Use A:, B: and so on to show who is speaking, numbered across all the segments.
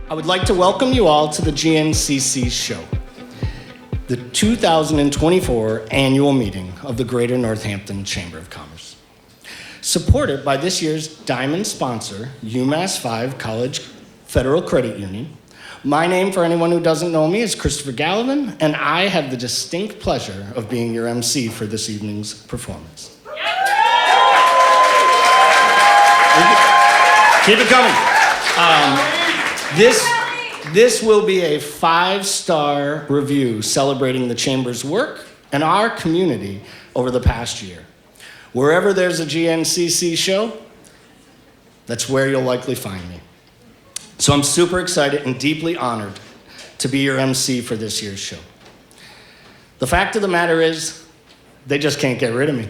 A: I would like to welcome you all to the GNCC show, the 2024 annual meeting of the Greater Northampton Chamber of Commerce. Supported by this year's diamond sponsor, UMassFive College Federal Credit Union. My name, for anyone who doesn't know me, is Christopher Gallivan, and I have the distinct pleasure of being your MC for this evening's performance. Keep it coming. This will be a 5-star review celebrating the Chamber's work and our community over the past year. Wherever there's a GNCC show, that's where you'll likely find me. So I'm super excited and deeply honored to be your MC for this year's show. The fact of the matter is, they just can't get rid of me.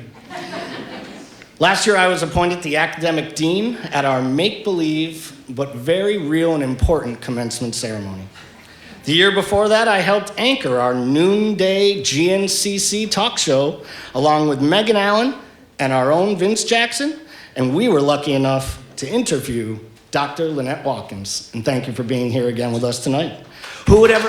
A: Last year, I was appointed the academic dean at our make-believe but very real and important commencement ceremony. The year before that, I helped anchor our noonday GNCC talk show along with Megan Allen and our own Vince Jackson, and we were lucky enough to interview Dr. Lynette Watkins. And thank you for being here again with us tonight. Who would ever...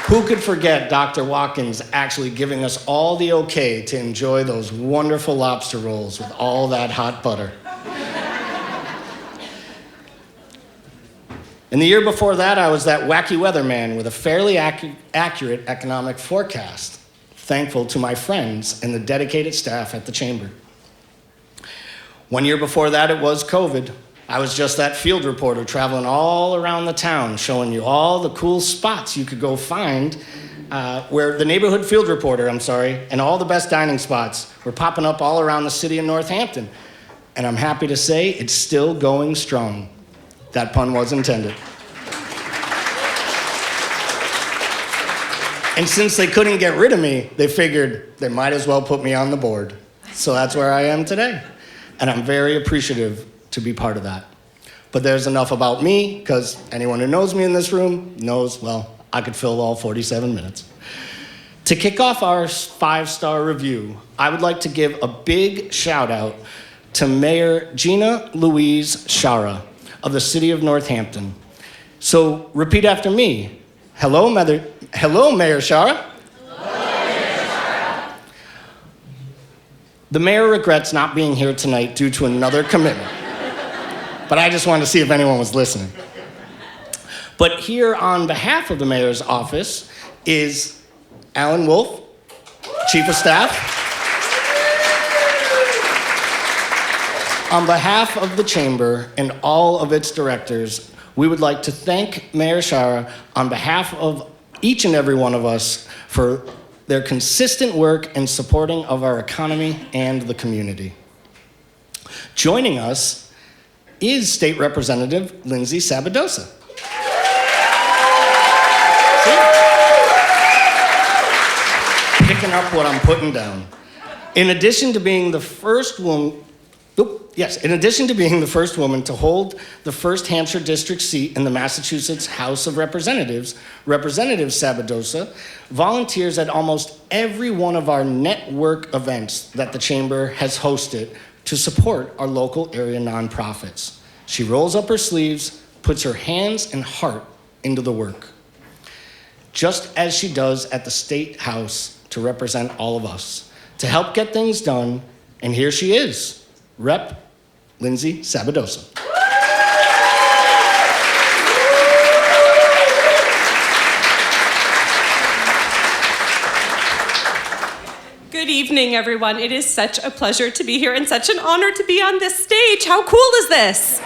A: Who could forget Dr. Watkins actually giving us all the okay to enjoy those wonderful lobster rolls with all that hot butter? And the year before that, I was that wacky weatherman with a fairly accurate economic forecast, thankful to my friends and the dedicated staff at the Chamber. 1 year before that, it was COVID. I was just that field reporter traveling all around the town, showing you all the cool spots you could go find, where the neighborhood field reporter, and all the best dining spots were popping up all around the city of Northampton. And I'm happy to say it's still going strong. That pun was intended. And since they couldn't get rid of me, they figured they might as well put me on the board. So that's where I am today. And I'm very appreciative to be part of that. But there's enough about me, because anyone who knows me in this room knows, well, I could fill all 47 minutes. To kick off our 5-star review, I would like to give a big shout out to Mayor Gina Louise Shara of the city of Northampton. So repeat after me. Hello, Mayor Shara. The mayor regrets not being here tonight due to another commitment. But I just wanted to see if anyone was listening. But here on behalf of the mayor's office is Alan Wolf, Chief of Staff. On behalf of the Chamber and all of its directors, we would like to thank Mayor Shara on behalf of each and every one of us for their consistent work in supporting of our economy and the community. Joining us is State Representative Lindsay Sabadosa. Picking up what I'm putting down. In addition to being the first woman to hold the first Hampshire district seat in the Massachusetts House of Representatives, Representative Sabadosa volunteers at almost every one of our network events that the Chamber has hosted to support our local area nonprofits. She rolls up her sleeves, puts her hands and heart into the work, just as she does at the State House to represent all of us, to help get things done. And here she is, Rep. Lindsay Sabadosa.
B: Good evening, everyone. It is such a pleasure to be here and such an honor to be on this stage. How cool is this?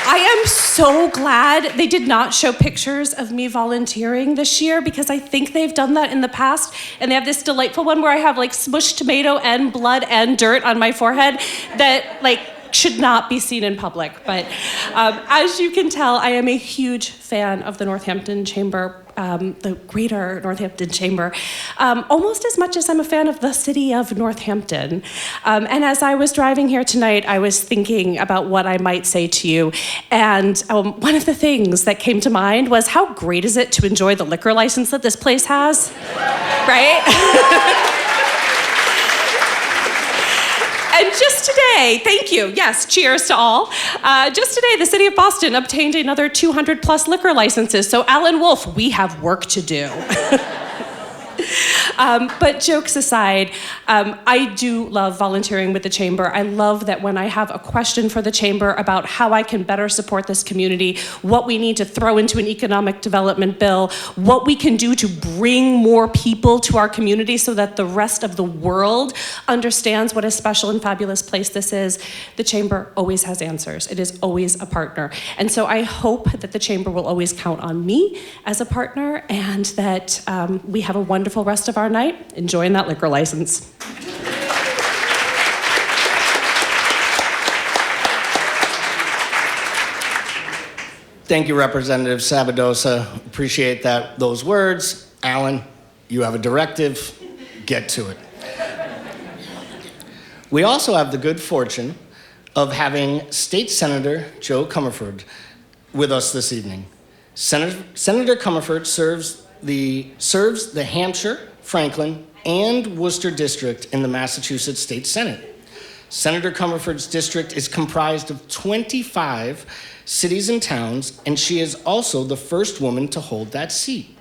B: I am so glad they did not show pictures of me volunteering this year, because I think they've done that in the past, and they have this delightful one where I have like smushed tomato and blood and dirt on my forehead that should not be seen in public. But as you can tell, I am a huge fan of the Northampton Chamber, the Greater Northampton Chamber, almost as much as I'm a fan of the city of Northampton. And as I was driving here tonight, I was thinking about what I might say to you. And one of the things that came to mind was, how great is it to enjoy the liquor license that this place has, right? And Just today, thank you. Yes, cheers to all. Just today, the city of Boston obtained another 200 plus liquor licenses. So Alan Wolf, we have work to do. But jokes aside, I do love volunteering with the Chamber. I love that when I have a question for the Chamber about how I can better support this community, what we need to throw into an economic development bill, what we can do to bring more people to our community so that the rest of the world understands what a special and fabulous place this is, the Chamber always has answers. It is always a partner. And so I hope that the Chamber will always count on me as a partner and that we have a wonderful rest of our night enjoying that liquor license.
A: Thank you, Representative Sabadosa. Appreciate those words. Alan, you have a directive. Get to it. We also have the good fortune of having State Senator Joe Comerford with us this evening. Senator Comerford serves the Hampshire, Franklin, and Worcester district in the Massachusetts State Senate. Senator Comerford's district is comprised of 25 cities and towns, and she is also the first woman to hold that seat.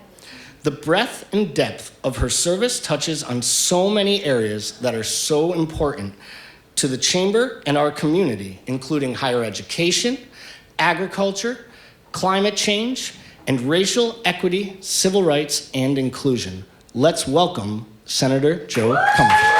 A: The breadth and depth of her service touches on so many areas that are so important to the Chamber and our community, including higher education, agriculture, climate change, and racial equity, civil rights, and inclusion. Let's welcome Senator Joe Comerford.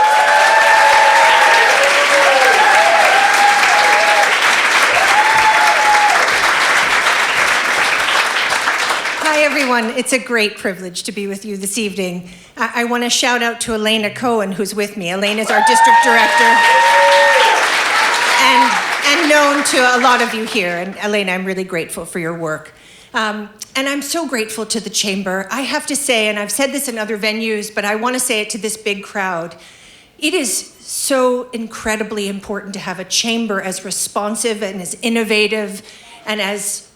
C: Hi, everyone. It's a great privilege to be with you this evening. I want to shout out to Elena Cohen, who's with me. Elena is our district director and known to a lot of you here. And Elena, I'm really grateful for your work. And I'm so grateful to the Chamber. I have to say, and I've said this in other venues, but I want to say it to this big crowd, it is so incredibly important to have a Chamber as responsive and as innovative and as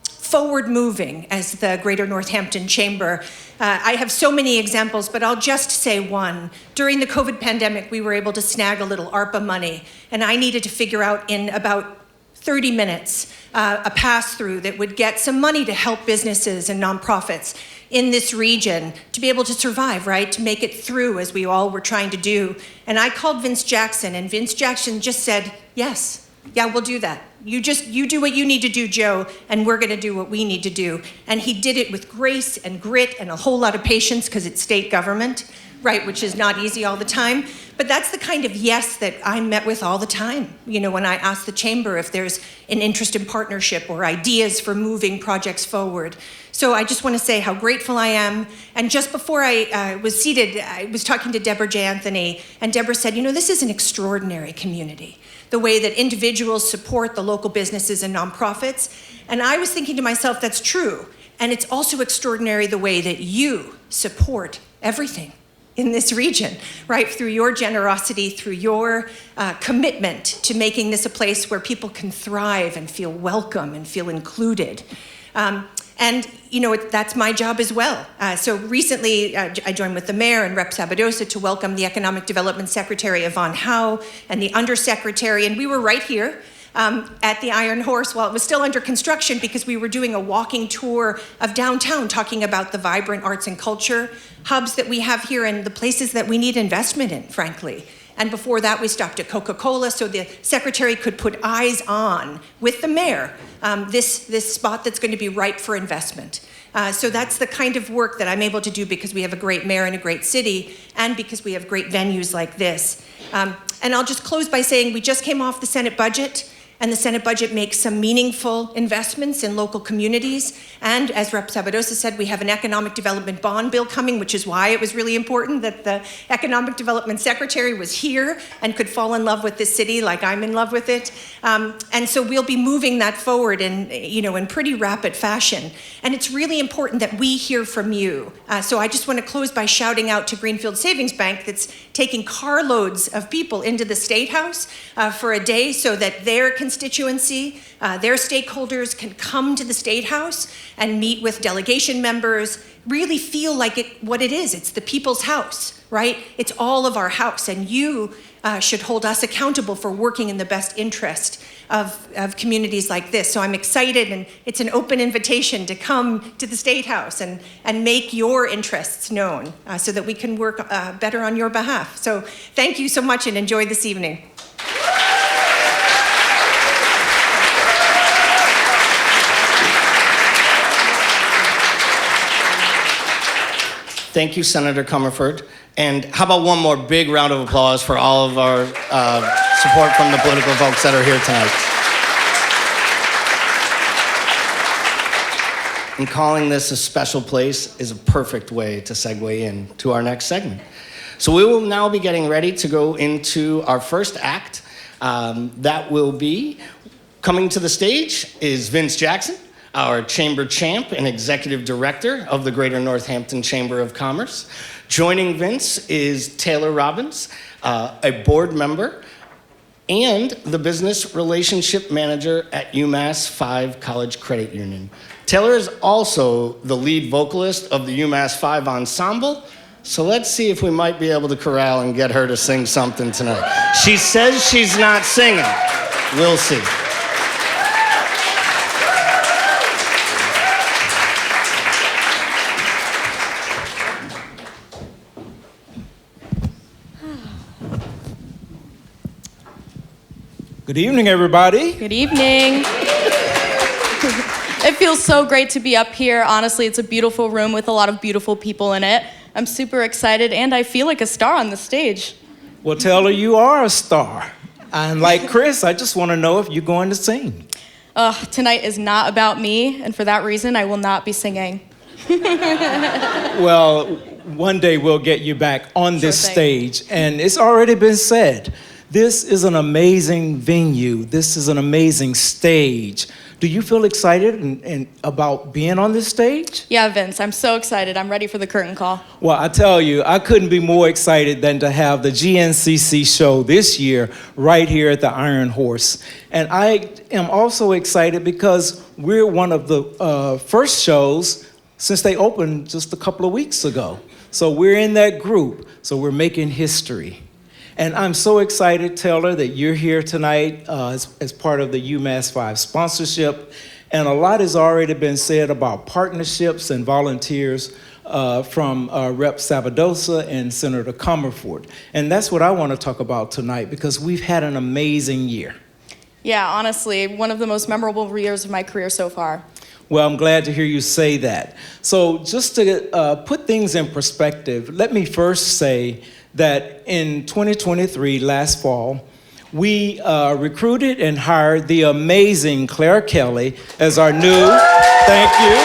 C: forward-moving as the Greater Northampton Chamber. I have so many examples, but I'll just say one. During the COVID pandemic, we were able to snag a little ARPA money, and I needed to figure out in about 30 minutes a pass-through that would get some money to help businesses and nonprofits in this region to be able to survive, right? To make it through as we all were trying to do. And I called Vince Jackson, and Vince Jackson just said, yes, yeah, we'll do that. You do what you need to do, Joe, and we're gonna do what we need to do. And he did it with grace and grit and a whole lot of patience because it's state government, right, which is not easy all the time. But that's the kind of yes that I'm met with all the time. You know, when I ask the Chamber if there's an interest in partnership or ideas for moving projects forward. So I just want to say how grateful I am. And just before I was seated, I was talking to Deborah J. Anthony, and Deborah said, you know, this is an extraordinary community, the way that individuals support the local businesses and nonprofits. And I was thinking to myself, that's true. And it's also extraordinary the way that you support everything in this region, right? Through your generosity, through your commitment to making this a place where people can thrive and feel welcome and feel included. And, you know, that's my job as well. So recently, I joined with the mayor and Rep. Sabadosa to welcome the Economic Development Secretary, Yvonne Howe, and the Undersecretary, and we were right here at the Iron Horse while it was still under construction because we were doing a walking tour of downtown talking about the vibrant arts and culture hubs that we have here and the places that we need investment in, frankly. And before that, we stopped at Coca-Cola so the secretary could put eyes on, with the mayor, this spot that's going to be ripe for investment. So that's the kind of work that I'm able to do because we have a great mayor and a great city, and because we have great venues like this. And I'll just close by saying we just came off the Senate budget, and the Senate budget makes some meaningful investments in local communities. And as Rep. Sabadosa said, we have an economic development bond bill coming, which is why it was really important that the economic development secretary was here and could fall in love with this city like I'm in love with it. And so we'll be moving that forward in pretty rapid fashion. And it's really important that we hear from you. So I just want to close by shouting out to Greenfield Savings Bank that's taking carloads of people into the State House for a day so that their constituency, their stakeholders can come to the State House and meet with delegation members, really feel like what it is. It's the people's house, right? It's all of our house. And you should hold us accountable for working in the best interest of communities like this. So I'm excited, and it's an open invitation to come to the State House and make your interests known so that we can work better on your behalf. So thank you so much, and enjoy this evening.
A: Thank you, Senator Comerford. And how about one more big round of applause for all of our support from the political folks that are here tonight. And calling this a special place is a perfect way to segue into our next segment. So we will now be getting ready to go into our first act. That will be coming to the stage is Vince Jackson, our chamber champ and executive director of the Greater Northampton Chamber of Commerce. Joining Vince is Taylor Robbins, a board member and the business relationship manager at UMassFive College Credit Union. Taylor is also the lead vocalist of the UMassFive ensemble, so let's see if we might be able to corral and get her to sing something tonight. She says she's not singing. We'll see.
D: Good evening, everybody.
E: Good evening. It feels so great to be up here. Honestly, it's a beautiful room with a lot of beautiful people in it. I'm super excited, and I feel like a star on the stage.
D: Well, Taylor, you are a star. And like Chris, I just want to know if you're going to sing.
E: Tonight is not about me, and for that reason, I will not be singing.
D: Well, one day we'll get you back on this
E: Sure thing.
D: stage, and it's already been said. This is an amazing venue. This is an amazing stage. Do you feel excited and about being on this stage?
E: Yeah, Vince, I'm so excited. I'm ready for the curtain call.
D: Well, I tell you, I couldn't be more excited than to have the GNCC show this year right here at the Iron Horse. And I am also excited because we're one of the first shows since they opened just a couple of weeks ago. So we're in that group, so we're making history. And I'm so excited, Taylor, that you're here tonight as part of the UMassFive sponsorship. And a lot has already been said about partnerships and volunteers from Rep. Savadosa and Senator Comerford. And that's what I want to talk about tonight because we've had an amazing year.
E: Yeah, honestly, one of the most memorable years of my career so far.
D: Well, I'm glad to hear you say that. So just to put things in perspective, let me first say that in 2023, last fall, we recruited and hired the amazing Claire Kelly as our new, thank you.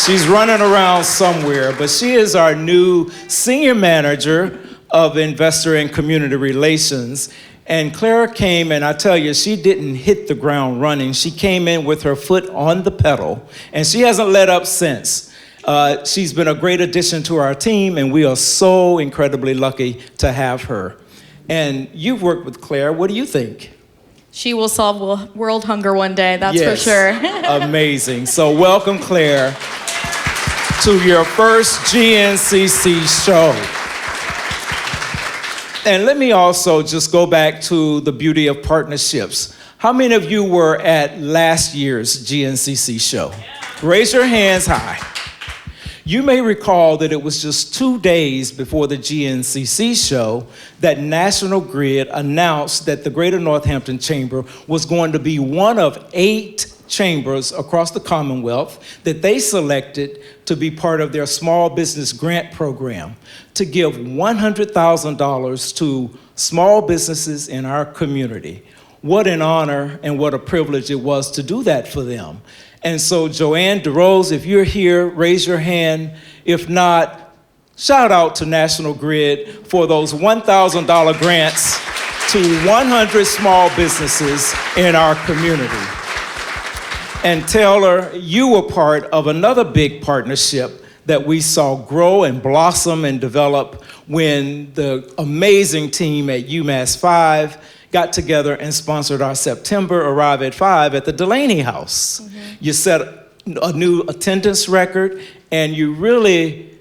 D: She's running around somewhere, but she is our new senior manager of investor and community relations. And Clara came, and I tell you, she didn't hit the ground running. She came in with her foot on the pedal, and she hasn't let up since. She's been a great addition to our team, and we are so incredibly lucky to have her. And you've worked with Claire. What do you think?
E: She will solve world hunger one day, that's
D: Yes.
E: for sure.
D: Amazing. So welcome, Claire, to your first GNCC show. And let me also just go back to the beauty of partnerships. How many of you were at last year's GNCC show? Raise your hands high. You may recall that it was just 2 days before the GNCC show that National Grid announced that the Greater Northampton Chamber was going to be one of 8 chambers across the Commonwealth that they selected to be part of their small business grant program to give $100,000 to small businesses in our community. What an honor and what a privilege it was to do that for them. And so Joanne DeRose, if you're here, raise your hand. If not, shout out to National Grid for those $1,000 grants to 100 small businesses in our community. And Taylor, you were part of another big partnership that we saw grow and blossom and develop when the amazing team at UMassFive got together and sponsored our September Arrive at 5 at the Delaney House. Mm-hmm. You set a new attendance record, and you really,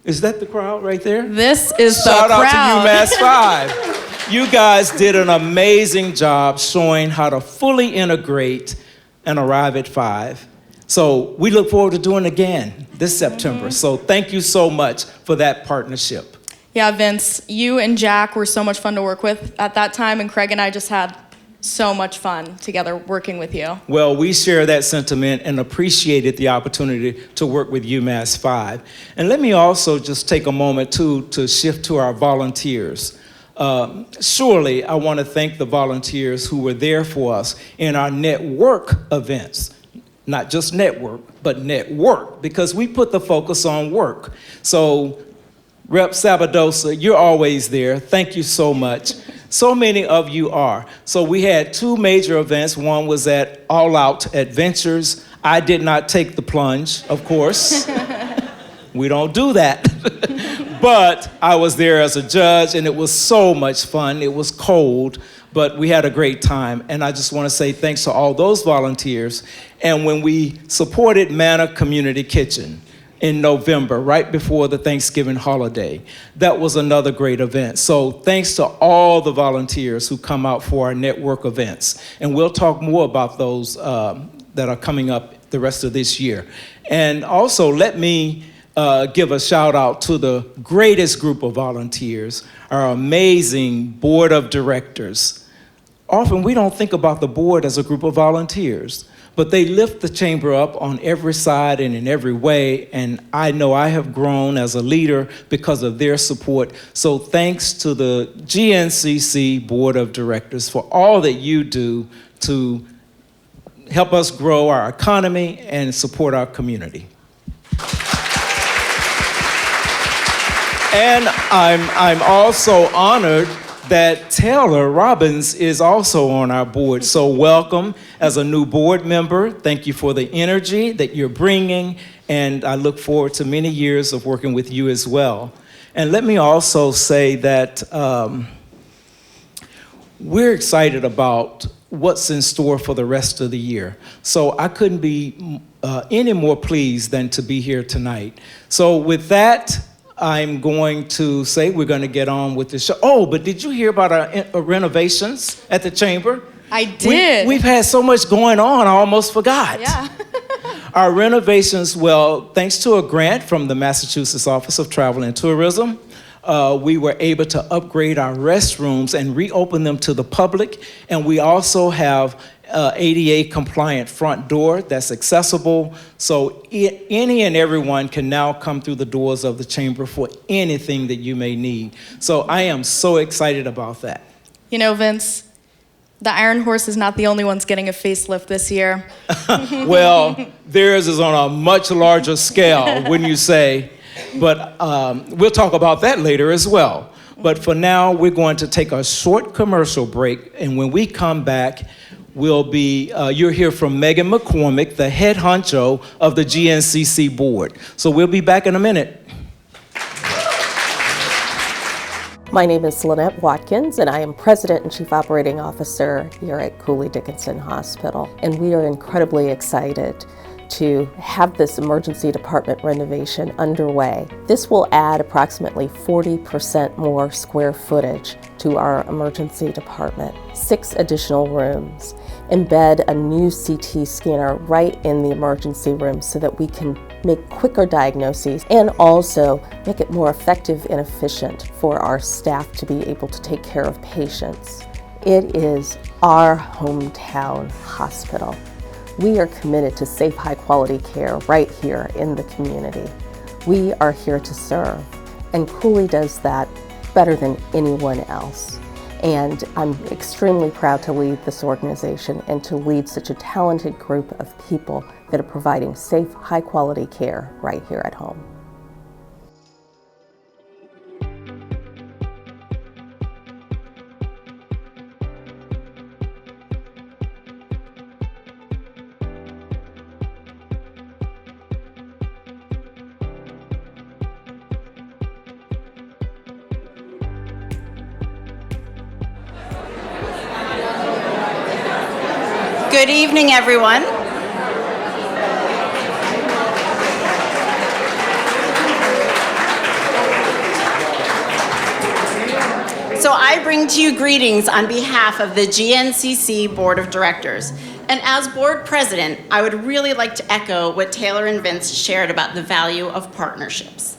D: is that the crowd right there?
E: This is the
D: Shout out
E: crowd.
D: to UMassFive. You guys did an amazing job showing how to fully integrate and arrive at 5. So we look forward to doing it again this September. So thank you so much for that partnership.
E: Yeah, Vince, you and Jack were so much fun to work with at that time, and Craig and I just had so much fun together working with you.
D: Well, we share that sentiment and appreciated the opportunity to work with UMassFive. And let me also just take a moment to shift to our volunteers. Surely, I want to thank the volunteers who were there for us in our network events. Not just network, but network, because we put the focus on work. So, Rep. Sabadosa, you're always there. Thank you so much. So many of you are. So we had 2 major events. One was at All Out Adventures. I did not take the plunge, of course. We don't do that. But I was there as a judge, and it was so much fun. It was cold, but we had a great time. And I just want to say thanks to all those volunteers. And when we supported Manna Community Kitchen in November, right before the Thanksgiving holiday, that was another great event. So thanks to all the volunteers who come out for our network events. And we'll talk more about those that are coming up the rest of this year. And also, let me give a shout out to the greatest group of volunteers, our amazing board of directors. Often we don't think about the board as a group of volunteers, but they lift the chamber up on every side and in every way, and I know I have grown as a leader because of their support. So thanks to the GNCC board of directors for all that you do to help us grow our economy and support our community. And I'm also honored that Taylor Robbins is also on our board. So welcome as a new board member. Thank you for the energy that you're bringing, and I look forward to many years of working with you as well. And let me also say that we're excited about what's in store for the rest of the year. So I couldn't be any more pleased than to be here tonight. So with that, I'm going to say we're going to get on with the show. Oh, but did you hear about our renovations at the chamber?
E: I did.
D: We've had so much going on, I almost forgot.
E: Yeah.
D: Our renovations, well, thanks to a grant from the Massachusetts Office of Travel and Tourism, we were able to upgrade our restrooms and reopen them to the public. And we also have ADA compliant front door that's accessible. So any and everyone can now come through the doors of the chamber for anything that you may need. So I am so excited about that.
E: You know, Vince, the Iron Horse is not the only one's getting a facelift this year.
D: Well, theirs is on a much larger scale, wouldn't you say? But we'll talk about that later as well. But for now, we're going to take a short commercial break. And when we come back, you'll hear from Megan McCormick, the head honcho of the GNCC board. So we'll be back in a minute.
F: My name is Lynette Watkins, and I am President and Chief Operating Officer here at Cooley Dickinson Hospital. And we are incredibly excited to have this emergency department renovation underway. This will add approximately 40% more square footage to our emergency department, 6 additional rooms, embed a new CT scanner right in the emergency room so that we can make quicker diagnoses and also make it more effective and efficient for our staff to be able to take care of patients. It is our hometown hospital. We are committed to safe, high-quality care right here in the community. We are here to serve, and Cooley does that better than anyone else. And I'm extremely proud to lead this organization and to lead such a talented group of people that are providing safe, high-quality care right here at home.
G: Good evening, everyone. bring to you greetings on behalf of the GNCC Board of Directors. And as board president, I would really like to echo what Taylor and Vince shared about the value of partnerships.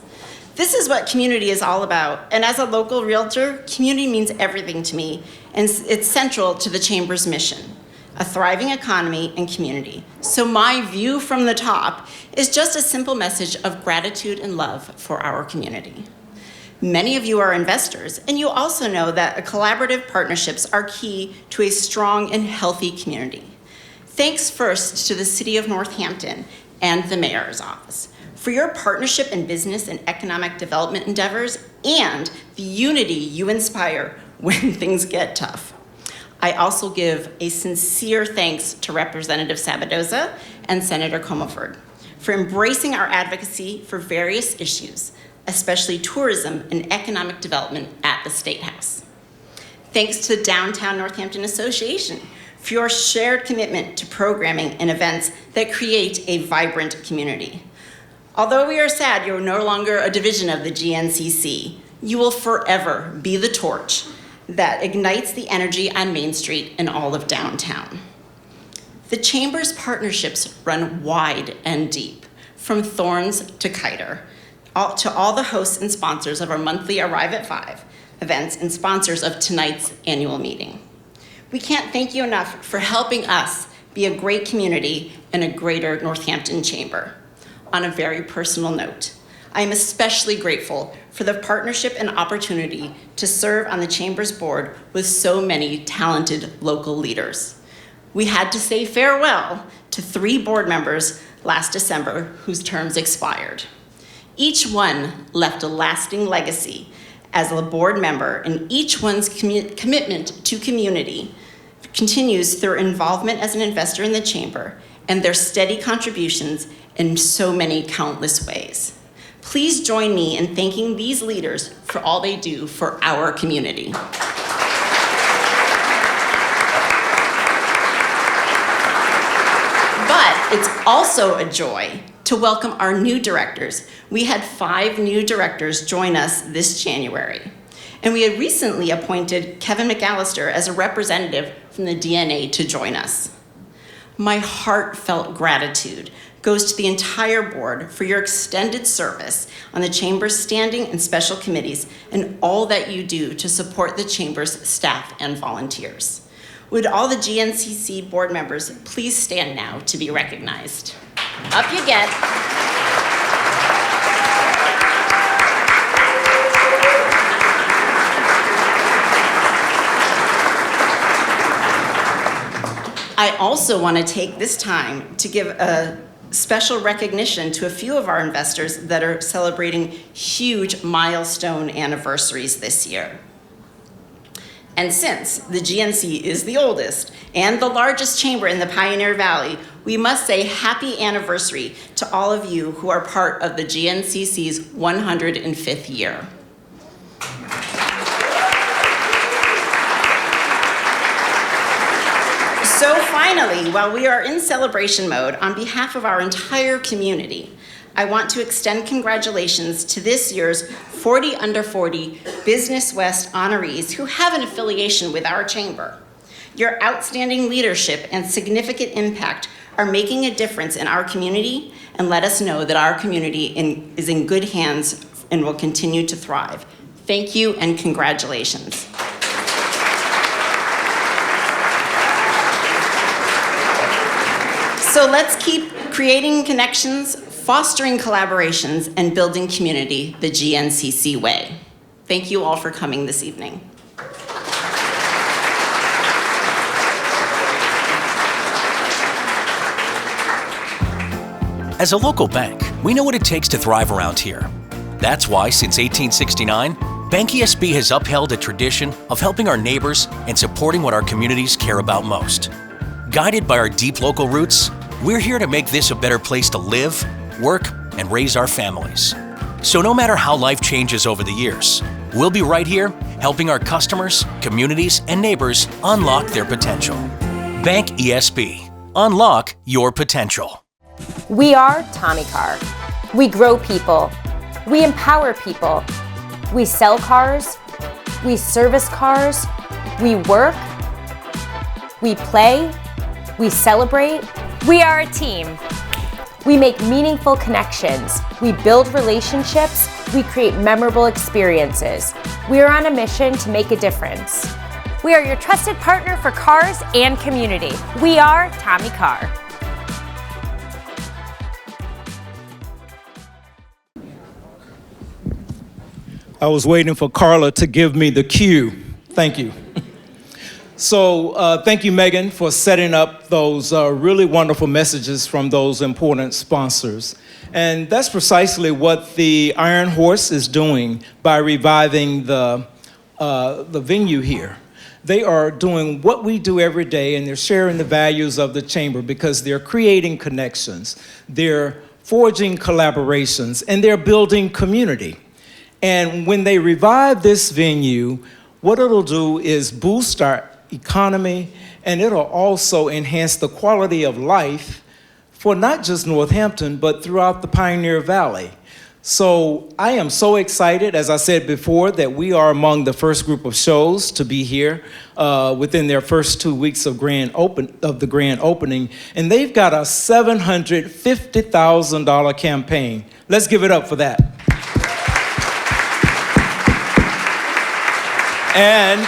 G: This is what community is all about. And as a local realtor, community means everything to me, and it's central to the Chamber's mission, a thriving economy and community. So my view from the top is just a simple message of gratitude and love for our community. Many of you are investors, and you also know that collaborative partnerships are key to a strong and healthy community. Thanks first to the City of Northampton and the Mayor's Office for your partnership in business and economic development endeavors and the unity you inspire when things get tough. I also give a sincere thanks to Representative Sabadoza and Senator Comerford for embracing our advocacy for various issues, especially tourism and economic development at the State House. Thanks to Downtown Northampton Association for your shared commitment to programming and events that create a vibrant community. Although we are sad you're no longer a division of the GNCC, you will forever be the torch that ignites the energy on Main Street and all of downtown. The Chamber's partnerships run wide and deep, from Thorns to Kiter, to all the hosts and sponsors of our monthly Arrive at 5 events and sponsors of tonight's annual meeting. We can't thank you enough for helping us be a great community and a greater Northampton Chamber. On a very personal note, I am especially grateful for the partnership and opportunity to serve on the Chamber's board with so many talented local leaders. We had to say farewell to 3 board members last December whose terms expired. Each one left a lasting legacy as a board member, and each one's commitment to community continues through involvement as an investor in the Chamber and their steady contributions in so many countless ways. Please join me in thanking these leaders for all they do for our community. But it's also a joy to welcome our new directors. We had 5 new directors join us this January. And we had recently appointed Kevin McAllister as a representative from the DNA to join us. My heartfelt gratitude goes to the entire board for your extended service on the Chamber's standing and special committees and all that you do to support the Chamber's staff and volunteers. Would all the GNCC board members please stand now to be recognized? Up you get. I also want to take this time to give a special recognition to a few of our investors that are celebrating huge milestone anniversaries this year. And since the GNC is the oldest and the largest chamber in the Pioneer Valley, we must say happy anniversary to all of you who are part of the GNCC's 105th year. So finally, while we are in celebration mode, on behalf of our entire community, I want to extend congratulations to this year's 40 Under 40 Business West honorees who have an affiliation with our chamber. Your outstanding leadership and significant impact are making a difference in our community and let us know that our community is in good hands and will continue to thrive. Thank you and congratulations. So let's keep creating connections, fostering collaborations, and building community the GNCC way. Thank you all for coming this evening.
H: As a local bank, we know what it takes to thrive around here. That's why, since 1869, Bank ESB has upheld a tradition of helping our neighbors and supporting what our communities care about most. Guided by our deep local roots, we're here to make this a better place to live, work, and raise our families. So no matter how life changes over the years, we'll be right here helping our customers, communities, and neighbors unlock their potential. Bank ESB. Unlock your potential.
I: We are Tommy Car. We grow people. We empower people. We sell cars. We service cars, we work, we play, we celebrate. We are a team. We make meaningful connections. We build relationships. We create memorable experiences. We are on a mission to make a difference. We are your trusted partner for cars and community. We are Tommy Car.
D: I was waiting for Carla to give me the cue. Thank you. So thank you, Megan, for setting up those really wonderful messages from those important sponsors. And that's precisely what the Iron Horse is doing by reviving the venue here. They are doing what we do every day, and they're sharing the values of the chamber because they're creating connections, they're forging collaborations, and they're building community. And when they revive this venue, what it'll do is boost our economy, and it'll also enhance the quality of life for not just Northampton, but throughout the Pioneer Valley. So I am so excited, as I said before, that we are among the first group of shows to be here within their first 2 weeks of the grand opening, and they've got a $750,000 campaign. Let's give it up for that. And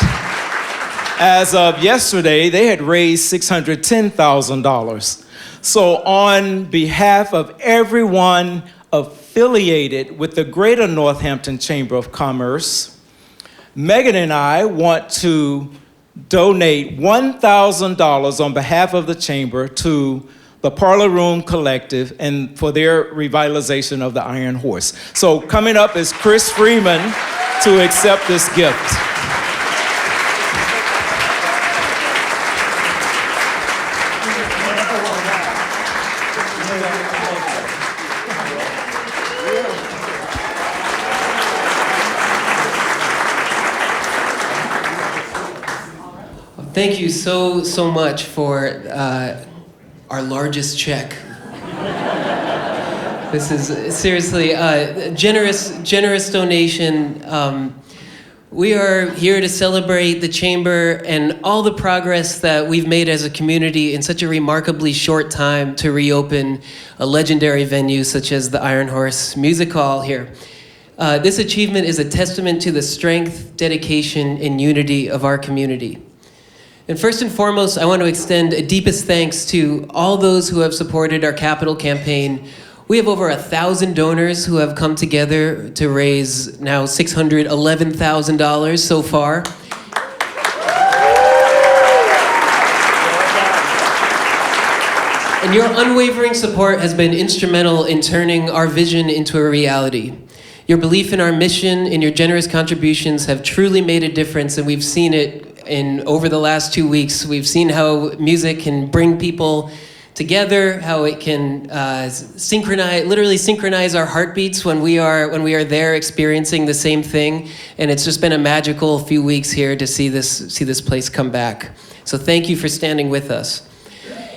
D: as of yesterday, they had raised $610,000. So on behalf of everyone affiliated with the Greater Northampton Chamber of Commerce, Megan and I want to donate $1,000 on behalf of the Chamber to the Parlor Room Collective and for their revitalization of the Iron Horse. So coming up is Chris Freeman to accept this gift.
J: Thank you so much for our largest check. This is seriously a generous donation. We are here to celebrate the Chamber and all the progress that we've made as a community in such a remarkably short time to reopen a legendary venue such as the Iron Horse Music Hall here. This achievement is a testament to the strength, dedication, and unity of our community. And first and foremost, I want to extend a deepest thanks to all those who have supported our capital campaign. We have over 1,000 donors who have come together to raise now $611,000 so far. And your unwavering support has been instrumental in turning our vision into a reality. Your belief in our mission and your generous contributions have truly made a difference, and we've seen it over the last 2 weeks. We've seen how music can bring people together, how it can literally synchronize our heartbeats when we are there experiencing the same thing. And it's just been a magical few weeks here to see this place come back. So thank you for standing with us.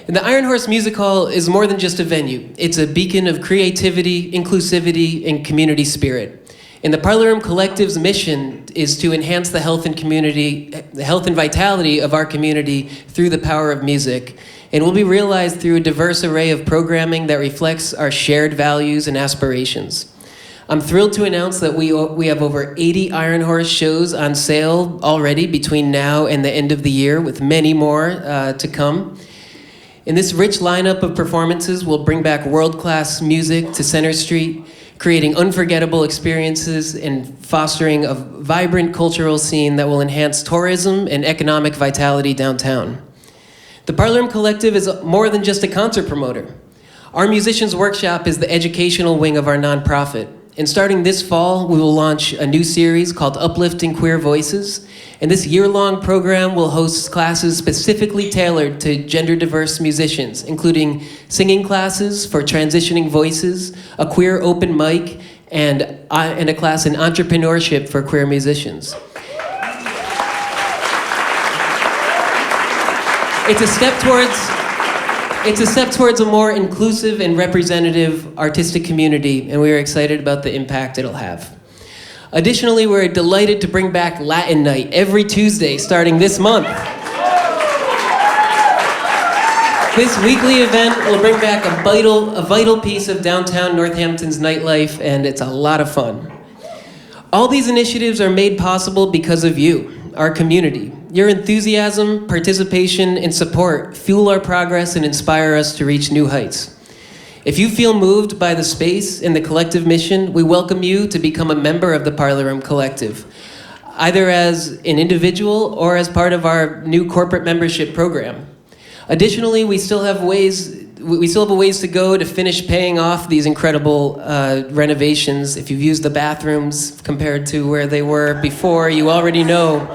J: And the Iron Horse Music Hall is more than just a venue. It's a beacon of creativity, inclusivity, and community spirit. And the Parlor Room Collective's mission is to enhance the health and vitality of our community through the power of music. And will be realized through a diverse array of programming that reflects our shared values and aspirations. I'm thrilled to announce that we have over 80 Iron Horse shows on sale already between now and the end of the year, with many more to come. And this rich lineup of performances will bring back world-class music to Center Street, creating unforgettable experiences and fostering a vibrant cultural scene that will enhance tourism and economic vitality downtown. The Parlor Room Collective is more than just a concert promoter. Our Musicians Workshop is the educational wing of our nonprofit. And starting this fall, we will launch a new series called Uplifting Queer Voices. And this year-long program will host classes specifically tailored to gender-diverse musicians, including singing classes for transitioning voices, a queer open mic, and a class in entrepreneurship for queer musicians. It's a step towards a more inclusive and representative artistic community, and we are excited about the impact it'll have. Additionally, we're delighted to bring back Latin Night every Tuesday starting this month. This weekly event will bring back a vital piece of downtown Northampton's nightlife, and it's a lot of fun. All these initiatives are made possible because of you, our community. Your enthusiasm, participation, and support fuel our progress and inspire us to reach new heights. If you feel moved by the space and the collective mission, we welcome you to become a member of the Parlor Room Collective, either as an individual or as part of our new corporate membership program. Additionally, we still have a ways to go to finish paying off these incredible renovations. If you've used the bathrooms compared to where they were before, you already know.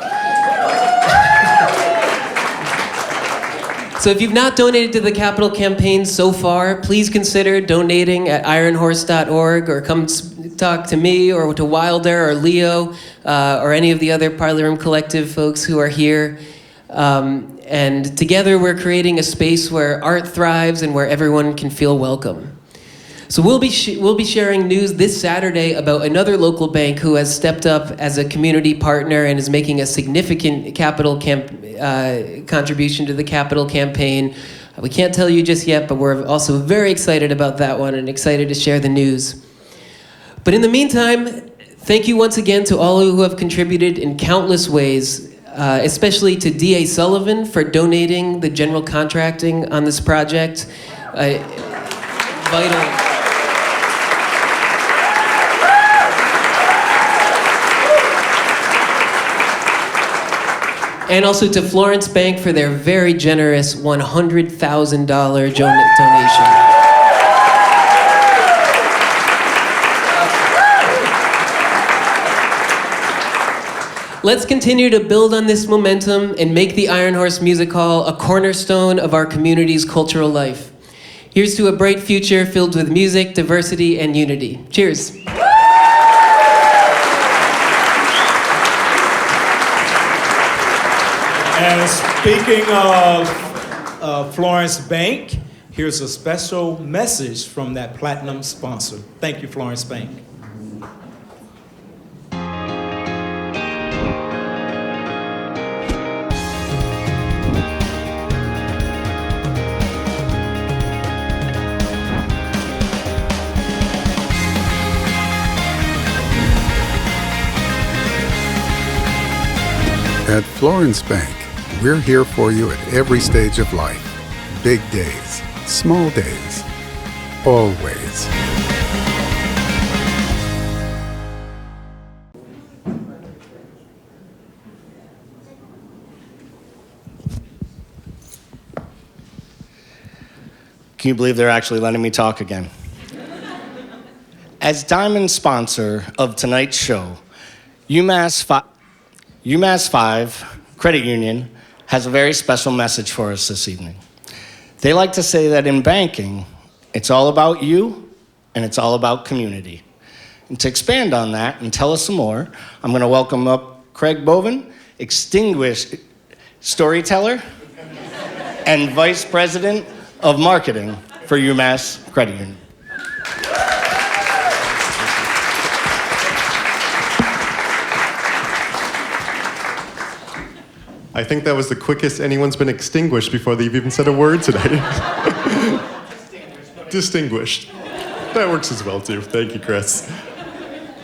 J: So if you've not donated to the capital campaign so far, please consider donating at ironhorse.org, or come talk to me or to Wilder or Leo or any of the other Parlor Room Collective folks who are here. And together we're creating a space where art thrives and where everyone can feel welcome. So we'll be sharing news this Saturday about another local bank who has stepped up as a community partner and is making a significant capital contribution to the capital campaign. We can't tell you just yet, but we're also very excited about that one and excited to share the news. But in the meantime, thank you once again to all who have contributed in countless ways, especially to D.A. Sullivan for donating the general contracting on this project. Vital. And also to Florence Bank for their very generous $100,000 donation. Let's continue to build on this momentum and make the Iron Horse Music Hall a cornerstone of our community's cultural life. Here's to a bright future filled with music, diversity, and unity. Cheers.
D: And speaking of Florence Bank, here's a special message from that platinum sponsor. Thank you, Florence Bank.
K: At Florence Bank, we're here for you at every stage of life. Big days, small days, always.
A: Can you believe they're actually letting me talk again? As diamond sponsor of tonight's show, UMassFive Credit Union has a very special message for us this evening. They like to say that in banking, it's all about you and it's all about community. And to expand on that and tell us some more, I'm going to welcome up Craig Boven, distinguished storyteller and Vice President of Marketing for UMass Credit Union.
L: I think that was the quickest anyone's been extinguished before they've even said a word today. Distinguished. That works as well, too. Thank you, Chris.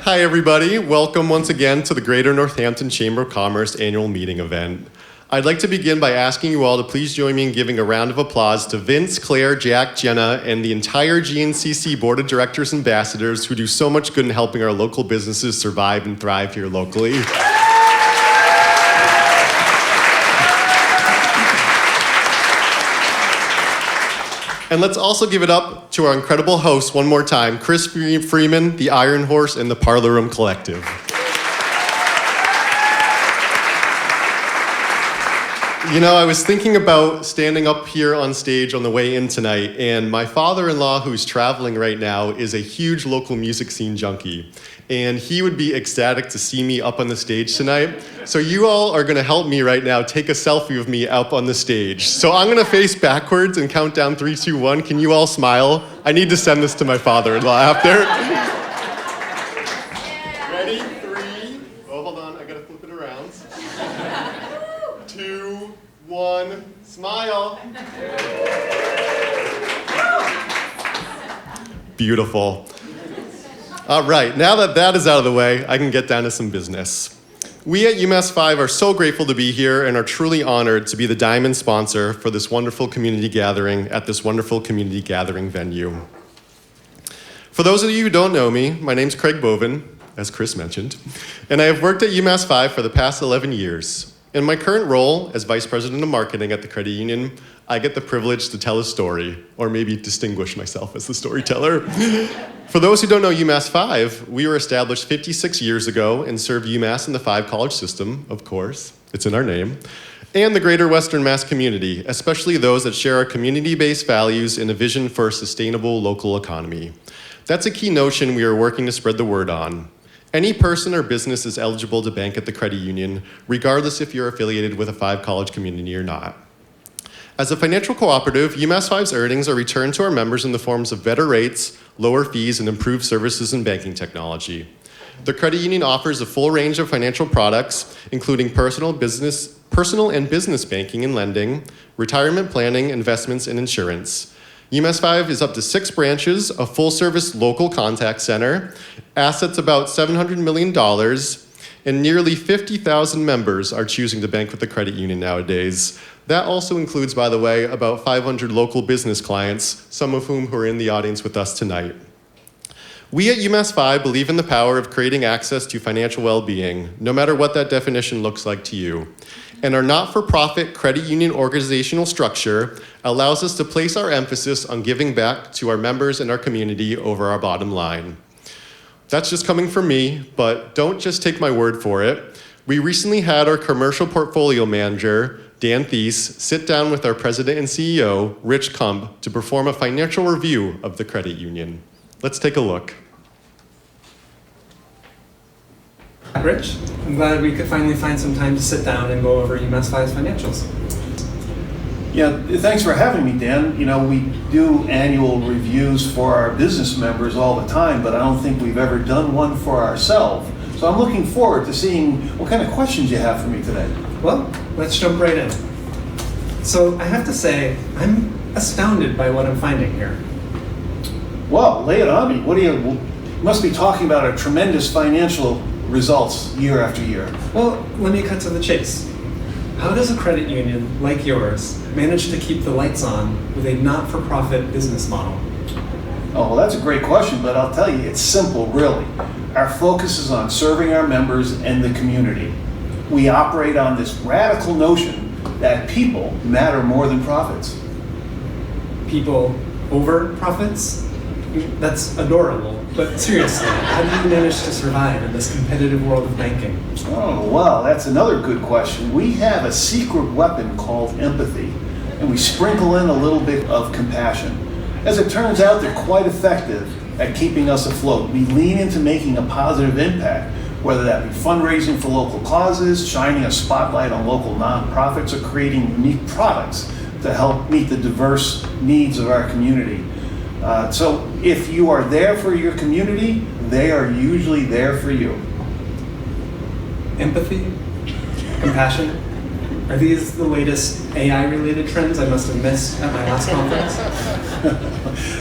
L: Hi, everybody. Welcome once again to the Greater Northampton Chamber of Commerce annual meeting event. I'd like to begin by asking you all to please join me in giving a round of applause to Vince, Claire, Jack, Jenna, and the entire GNCC Board of Directors ambassadors who do so much good in helping our local businesses survive and thrive here locally. And let's also give it up to our incredible hosts one more time, Chris Freeman, the Iron Horse, and the Parlor Room Collective. You know, I was thinking about standing up here on stage on the way in tonight, and my father-in-law, who's traveling right now, is a huge local music scene junkie. And he would be ecstatic to see me up on the stage tonight. So you all are gonna help me right now take a selfie of me up on the stage. So I'm gonna face backwards and count down 3, 2, 1. Can you all smile? I need to send this to my father-in-law after. Ready? 3, Smile. Beautiful. All right, now that that is out of the way, I can get down to some business. We at UMassFive are so grateful to be here and are truly honored to be the diamond sponsor for this wonderful community gathering at this wonderful community gathering venue. For those of you who don't know me, my name's Craig Bovin, as Chris mentioned, and I have worked at UMassFive for the past 11 years. In my current role as Vice President of Marketing at the credit union, I get the privilege to tell a story, or maybe distinguish myself as the storyteller. For those who don't know UMassFive, we were established 56 years ago and serve UMass and the 5 college system, of course, it's in our name, and the greater Western Mass community, especially those that share our community-based values and a vision for a sustainable local economy. That's a key notion we are working to spread the word on. Any person or business is eligible to bank at the credit union, regardless if you're affiliated with a 5 college community or not. As a financial cooperative, UMassFive's earnings are returned to our members in the forms of better rates, lower fees, and improved services and banking technology. The credit union offers a full range of financial products, including personal and business banking and lending, retirement planning, investments, and insurance. UMassFive is up to 6 branches, a full-service local contact center, assets about $700 million, and nearly 50,000 members are choosing to bank with the credit union nowadays. That also includes, by the way, about 500 local business clients, some of whom are in the audience with us tonight. We at UMassFive believe in the power of creating access to financial well-being, no matter what that definition looks like to you. And our not-for-profit credit union organizational structure allows us to place our emphasis on giving back to our members and our community over our bottom line. That's just coming from me, but don't just take my word for it. We recently had our commercial portfolio manager, Dan Thies, sit down with our president and CEO, Rich Kump, to perform a financial review of the credit union. Let's take a look.
M: Rich, I'm glad we could finally find some time to sit down and go over UMassFive's financials.
N: Yeah, thanks for having me, Dan. You know, we do annual reviews for our business members all the time, but I don't think we've ever done one for ourselves. So I'm looking forward to seeing what kind of questions you have for me today.
M: Well, let's jump right in. So I have to say, I'm astounded by what I'm finding here.
N: Well, lay it on me. What do you must be talking about our tremendous financial results year after year.
M: Well, let me cut to the chase. How does a credit union like yours manage to keep the lights on with a not-for-profit business model?
N: Oh, well, that's a great question, but I'll tell you, it's simple, really. Our focus is on serving our members and the community. We operate on this radical notion that people matter more than profits.
M: People over profits? That's adorable. But seriously, how do you manage to survive in this competitive world of banking?
N: Oh, well, that's another good question. We have a secret weapon called empathy, and we sprinkle in a little bit of compassion. As it turns out, they're quite effective at keeping us afloat. We lean into making a positive impact, whether that be fundraising for local causes, shining a spotlight on local nonprofits, or creating unique products to help meet the diverse needs of our community. So if you are there for your community, they are usually there for you.
M: Empathy, compassion, are these the latest AI-related trends I must have missed at my last conference?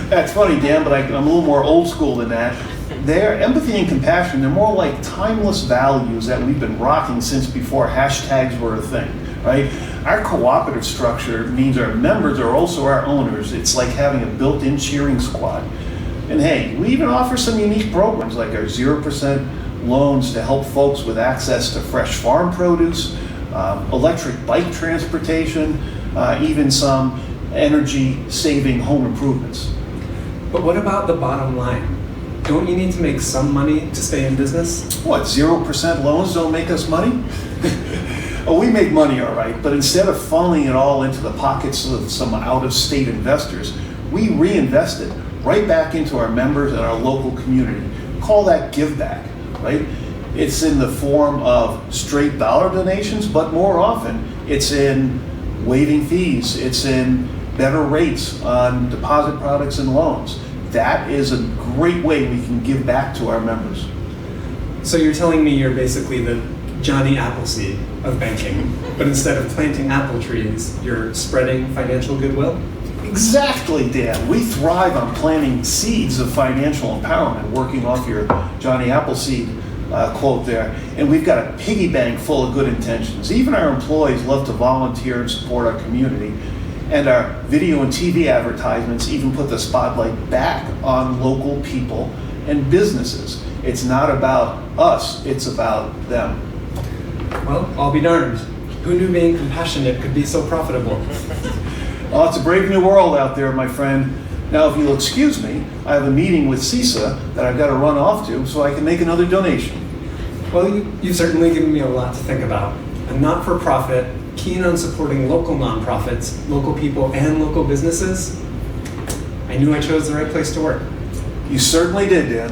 N: That's funny, Dan, but I'm a little more old school than that. Empathy and compassion, they're more like timeless values that we've been rocking since before hashtags were a thing, right? Our cooperative structure means our members are also our owners. It's like having a built-in cheering squad. And hey, we even offer some unique programs like our 0% loans to help folks with access to fresh farm produce, electric bike transportation, even some energy-saving home improvements.
M: But what about the bottom line? Don't you need to make some money to stay in business?
N: What, 0% loans don't make us money? Oh, we make money, all right, but instead of funneling it all into the pockets of some out-of-state investors, we reinvest it right back into our members and our local community. Call that give back, right? It's in the form of straight dollar donations, but more often it's in waiving fees, it's in better rates on deposit products and loans. That is a great way we can give back to our members.
M: So you're telling me you're basically the Johnny Appleseed of banking, but instead of planting apple trees, you're spreading financial goodwill?
N: Exactly, Dan. We thrive on planting seeds of financial empowerment, working off your Johnny Appleseed quote there. And we've got a piggy bank full of good intentions. Even our employees love to volunteer and support our community. And our video and TV advertisements even put the spotlight back on local people and businesses. It's not about us, it's about them.
M: Well, I'll be darned. Who knew being compassionate could be so profitable?
N: Oh, it's a brave new world out there, my friend. Now, if you'll excuse me, I have a meeting with CISA that I've got to run off to so I can make another donation.
M: Well, you've certainly given me a lot to think about. A not-for-profit, keen on supporting local nonprofits, local people, and local businesses. I knew I chose the right place to work.
N: You certainly did, Dan.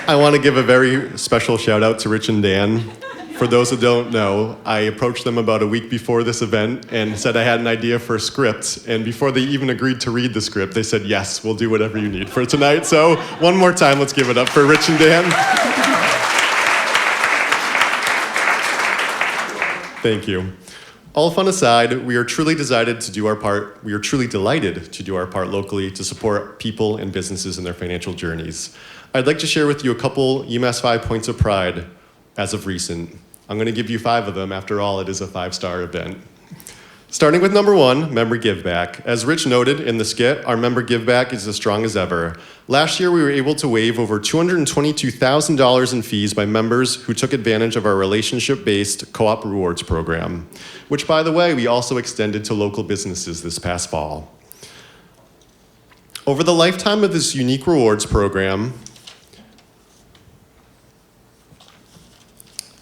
L: I want to give a very special shout out to Rich and Dan. For those who don't know, I approached them about a week before this event and said I had an idea for a script. And before they even agreed to read the script, they said, yes, we'll do whatever you need for tonight. So one more time, let's give it up for Rich and Dan. Thank you. All fun aside, we are truly delighted to do our part. We are truly delighted to do our part locally to support people and businesses in their financial journeys. I'd like to share with you a couple UMassFive points of pride as of recent. I'm going to give you 5 of them. After all, it is a 5-star event. Starting with number 1, member give back. As Rich noted in the skit, our member give back is as strong as ever. Last year, we were able to waive over $222,000 in fees by members who took advantage of our relationship-based co-op rewards program, which, by the way, we also extended to local businesses this past fall. Over the lifetime of this unique rewards program,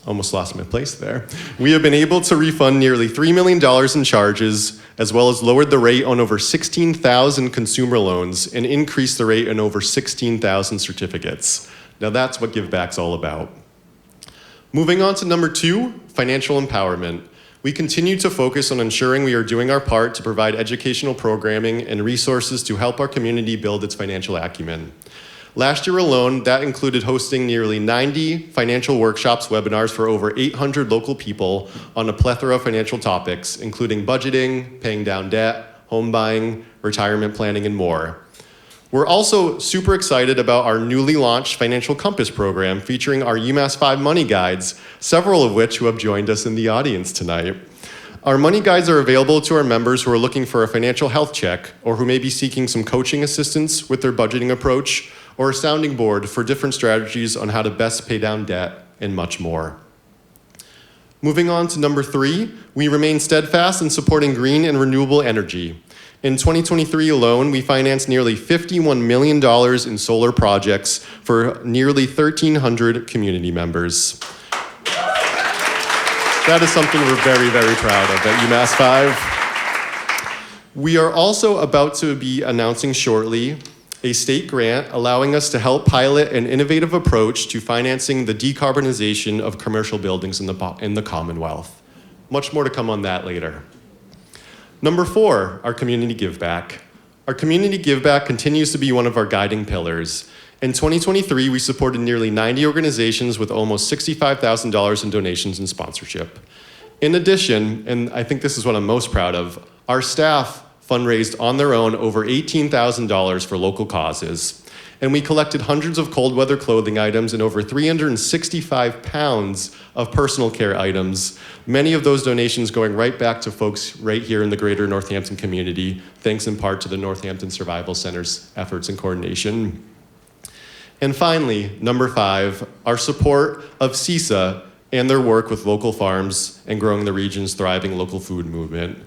L: almost lost my place there. We have been able to refund nearly $3 million in charges, as well as lowered the rate on over 16,000 consumer loans and increased the rate on over 16,000 certificates. Now that's what Give Back's all about. Moving on to number 2, financial empowerment. We continue to focus on ensuring we are doing our part to provide educational programming and resources to help our community build its financial acumen. Last year alone, that included hosting nearly 90 financial workshops, webinars for over 800 local people on a plethora of financial topics, including budgeting, paying down debt, home buying, retirement planning, and more. We're also super excited about our newly launched Financial Compass program featuring our UMassFive money guides, several of which who have joined us in the audience tonight. Our money guides are available to our members who are looking for a financial health check or who may be seeking some coaching assistance with their budgeting approach, or a sounding board for different strategies on how to best pay down debt, and much more. Moving on to number 3, we remain steadfast in supporting green and renewable energy. In 2023 alone, we financed nearly $51 million in solar projects for nearly 1,300 community members. That is something we're very, very proud of at UMassFive. We are also about to be announcing shortly a state grant allowing us to help pilot an innovative approach to financing the decarbonization of commercial buildings in the Commonwealth. Much more to come on that later. Number 4, our community give back. Our community give back continues to be one of our guiding pillars. In 2023, we supported nearly 90 organizations with almost $65,000 in donations and sponsorship. In addition, and I think this is what I'm most proud of, our staff fundraised on their own over $18,000 for local causes. And we collected hundreds of cold weather clothing items and over 365 pounds of personal care items, many of those donations going right back to folks right here in the greater Northampton community, thanks in part to the Northampton Survival Center's efforts and coordination. And finally, number 5, our support of CISA and their work with local farms and growing the region's thriving local food movement.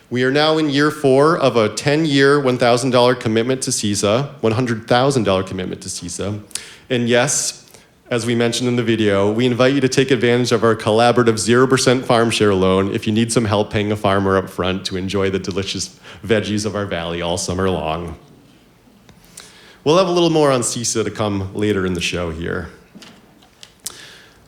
L: We are now in year 4 of a 10-year $1,000 commitment to CISA, $100,000 commitment to CISA. And yes, as we mentioned in the video, we invite you to take advantage of our collaborative 0% farm share loan if you need some help paying a farmer up front to enjoy the delicious veggies of our valley all summer long. We'll have a little more on CISA to come later in the show here.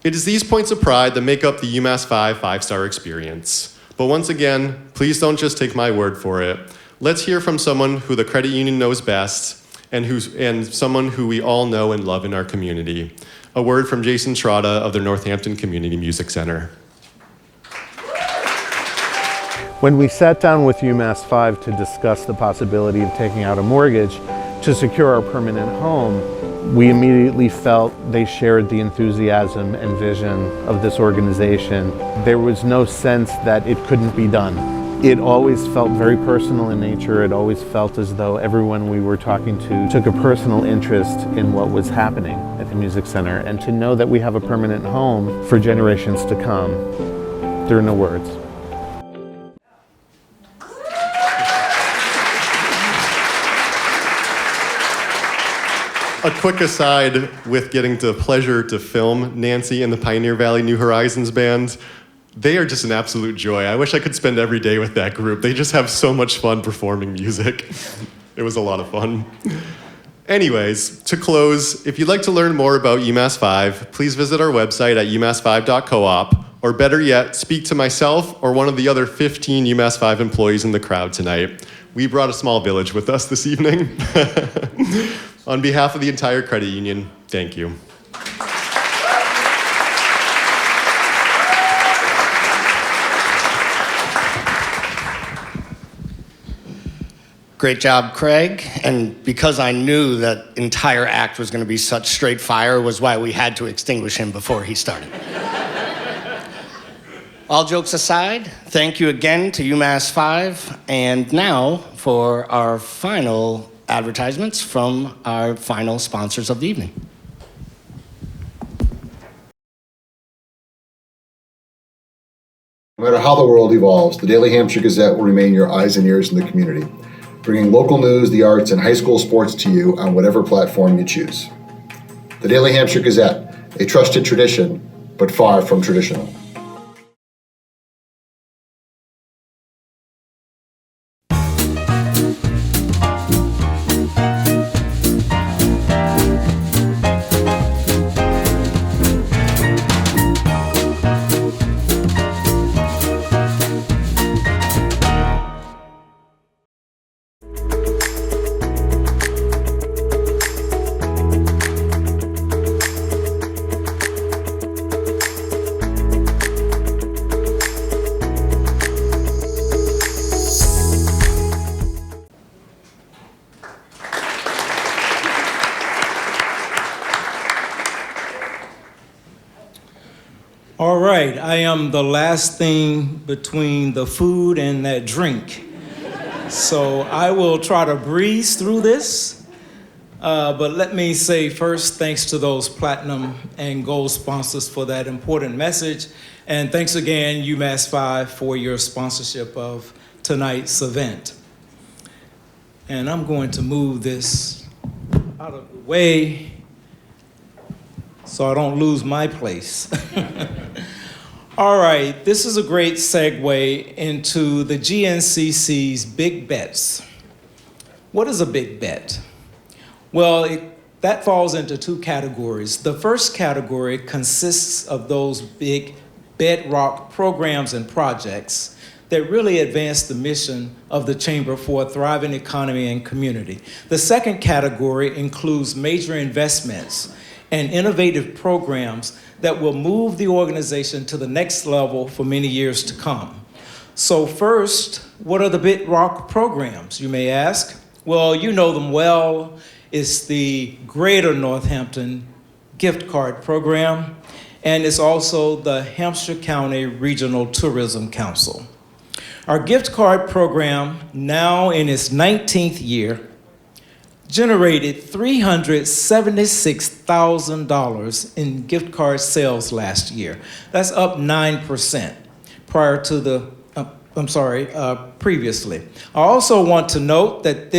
L: It is these points of pride that make up the UMassFive 5-star experience. But once again, please don't just take my word for it. Let's hear from someone who the credit union knows best and someone who we all know and love in our community. A word from Jason Schroda of the Northampton Community Music Center.
O: When we sat down with UMassFive to discuss the possibility of taking out a mortgage to secure our permanent home, we immediately felt they shared the enthusiasm and vision of this organization. There was no sense that it couldn't be done. It always felt very personal in nature. It always felt as though everyone we were talking to took a personal interest in what was happening at the Music Center. And to know that we have a permanent home for generations to come, there are no words.
L: A quick aside with getting the pleasure to film Nancy and the Pioneer Valley New Horizons Band. They are just an absolute joy. I wish I could spend every day with that group. They just have so much fun performing music. It was a lot of fun. Anyways, to close, if you'd like to learn more about UMassFive, please visit our website at umassfive.coop, or better yet, speak to myself or one of the other 15 UMassFive employees in the crowd tonight. We brought a small village with us this evening. On behalf of the entire credit union, thank you.
A: Great job, Craig. And because I knew that entire act was going to be such straight fire was why we had to extinguish him before he started. All jokes aside, thank you again to UMassFive. And now for our final advertisements from our final sponsors of the evening.
P: No matter how the world evolves, the Daily Hampshire Gazette will remain your eyes and ears in the community, bringing local news, the arts, and high school sports to you on whatever platform you choose. The Daily Hampshire Gazette, a trusted tradition, but far from traditional.
D: All right, I am the last thing between the food and that drink. So I will try to breeze through this. But let me say first, thanks to those platinum and gold sponsors for that important message. And thanks again, UMassFive, for your sponsorship of tonight's event. And I'm going to move this out of the way so I don't lose my place. All right, this is a great segue into the GNCC's Big Bets. What is a big bet? Well, that falls into two categories. The first category consists of those big bedrock programs and projects that really advance the mission of the Chamber for a thriving economy and community. The second category includes major investments and innovative programs that will move the organization to the next level for many years to come. So first, what are the bedrock programs, you may ask? Well, you know them well. It's the Greater Northampton Gift Card Program, and it's also the Hampshire County Regional Tourism Council. Our gift card program, now in its 19th year, generated $376,000 in gift card sales last year. That's up 9% previously. I also want to note that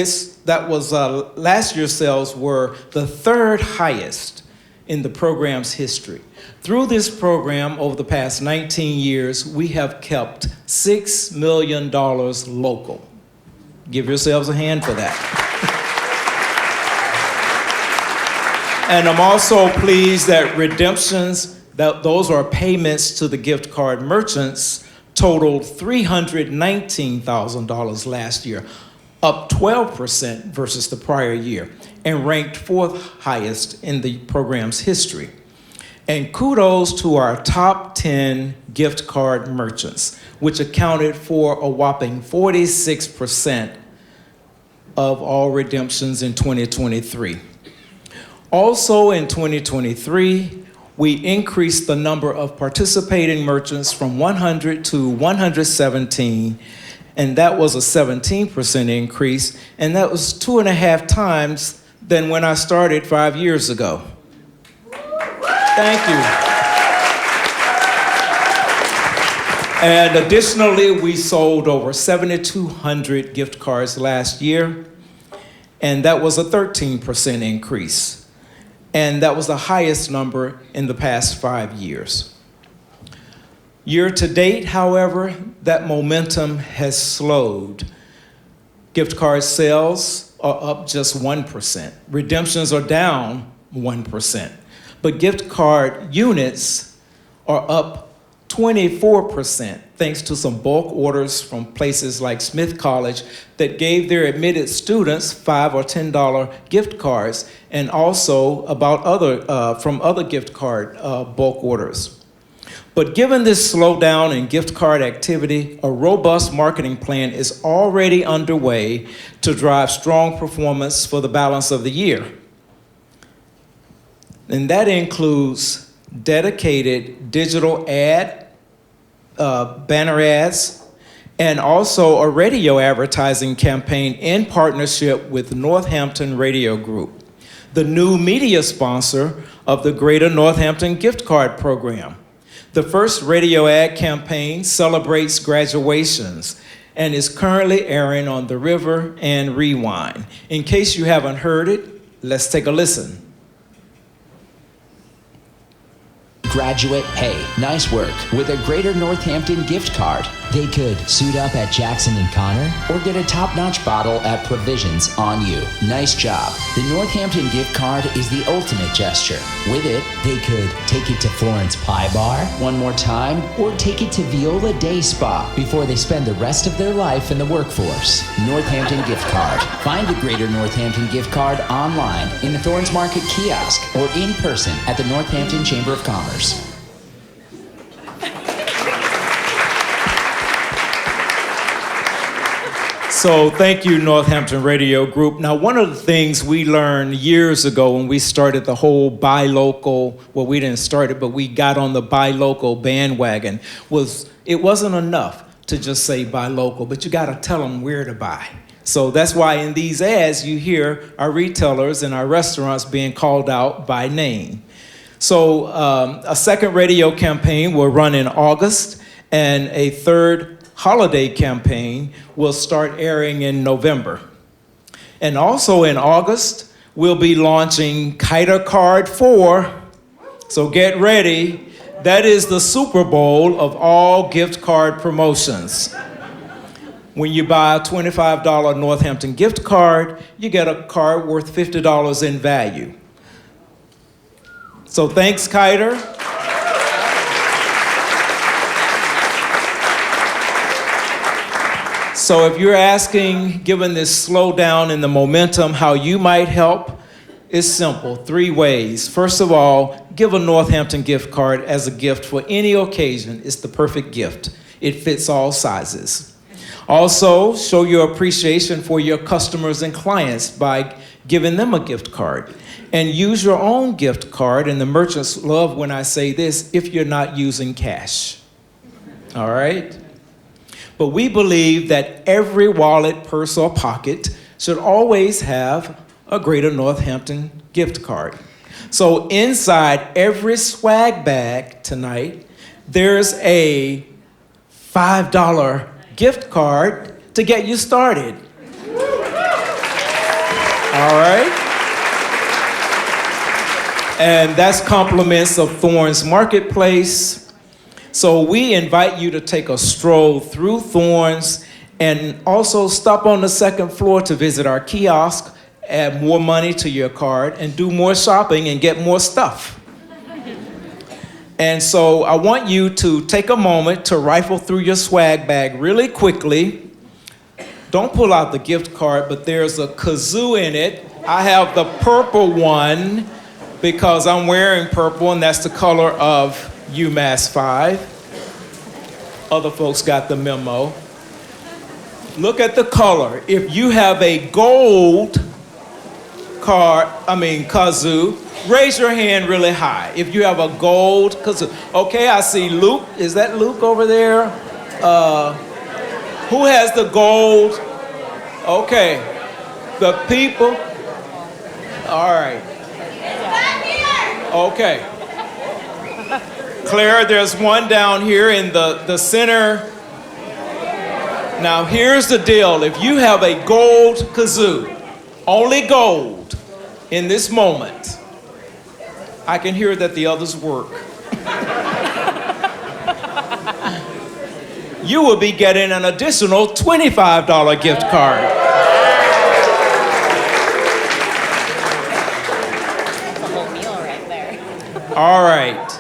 D: last year's sales were the third highest in the program's history. Through this program, over the past 19 years, we have kept $6 million local. Give yourselves a hand for that. And I'm also pleased that redemptions, those are payments to the gift card merchants, totaled $319,000 last year, up 12% versus the prior year, and ranked 4th highest in the program's history. And kudos to our top 10 gift card merchants, which accounted for a whopping 46% of all redemptions in 2023. Also in 2023, we increased the number of participating merchants from 100 to 117, and that was a 17% increase, and that was 2.5 times than when I started 5 years ago. Thank you. And additionally, we sold over 7,200 gift cards last year, and that was a 13% increase. And that was the highest number in the past 5 years. Year to date, however, that momentum has slowed. Gift card sales are up just 1%. Redemptions are down 1%. But gift card units are up 24%, thanks to some bulk orders from places like Smith College that gave their admitted students $5 or $10 gift cards, and also from other gift card bulk orders. But given this slowdown in gift card activity, a robust marketing plan is already underway to drive strong performance for the balance of the year. And that includes dedicated digital banner ads, and also a radio advertising campaign in partnership with Northampton Radio Group, the new media sponsor of the Greater Northampton Gift Card Program. The first radio ad campaign celebrates graduations and is currently airing on The River and Rewind. In case you haven't heard it, let's take a listen.
Q: Graduate, hey, nice work. With a Greater Northampton gift card, they could suit up at Jackson & Connor or get a top-notch bottle at Provisions on you. Nice job. The Northampton gift card is the ultimate gesture. With it, they could take it to Florence Pie Bar one more time or take it to Viola Day Spa before they spend the rest of their life in the workforce. Northampton gift card. Find the Greater Northampton gift card online in the Thorns Market kiosk or in person at the Northampton Chamber of Commerce.
D: So thank you, Northampton Radio Group. Now, one of the things we learned years ago when we started the whole buy local, well, we didn't start it, but we got on the buy local bandwagon, was it wasn't enough to just say buy local, but you got to tell them where to buy. So that's why in these ads, you hear our retailers and our restaurants being called out by name. So a second radio campaign will run in August, and a third holiday campaign will start airing in November. And also in August, we'll be launching Kiter Card 4. So get ready. That is the Super Bowl of all gift card promotions. When you buy a $25 Northampton gift card, you get a card worth $50 in value. So thanks, Kiter. So if you're asking, given this slowdown in the momentum, how you might help, it's simple, 3 ways. First of all, give a Northampton gift card as a gift for any occasion. It's the perfect gift. It fits all sizes. Also, show your appreciation for your customers and clients by giving them a gift card. And use your own gift card, and the merchants love when I say this, if you're not using cash. All right? But we believe that every wallet, purse, or pocket should always have a Greater Northampton gift card. So inside every swag bag tonight, there's a $5 gift card to get you started. All right? And that's compliments of Thorns Marketplace. So we invite you to take a stroll through Thorns and also stop on the second floor to visit our kiosk, add more money to your card, and do more shopping and get more stuff. And so I want you to take a moment to rifle through your swag bag really quickly. Don't pull out the gift card, but there's a kazoo in it. I have the purple one because I'm wearing purple, and that's the color of UMassFive. Other folks got the memo. Look at the color. If you have a gold kazoo, raise your hand really high. If you have a gold kazoo. Okay, I see Luke. Is that Luke over there? Who has the gold? Okay. The people. All right. Okay. Claire, there's one down here in the center. Now, here's the deal. If you have a gold kazoo, only gold in this moment, I can hear that the others work. You will be getting an additional $25 gift card.
R: That's a whole meal right there.
D: All right.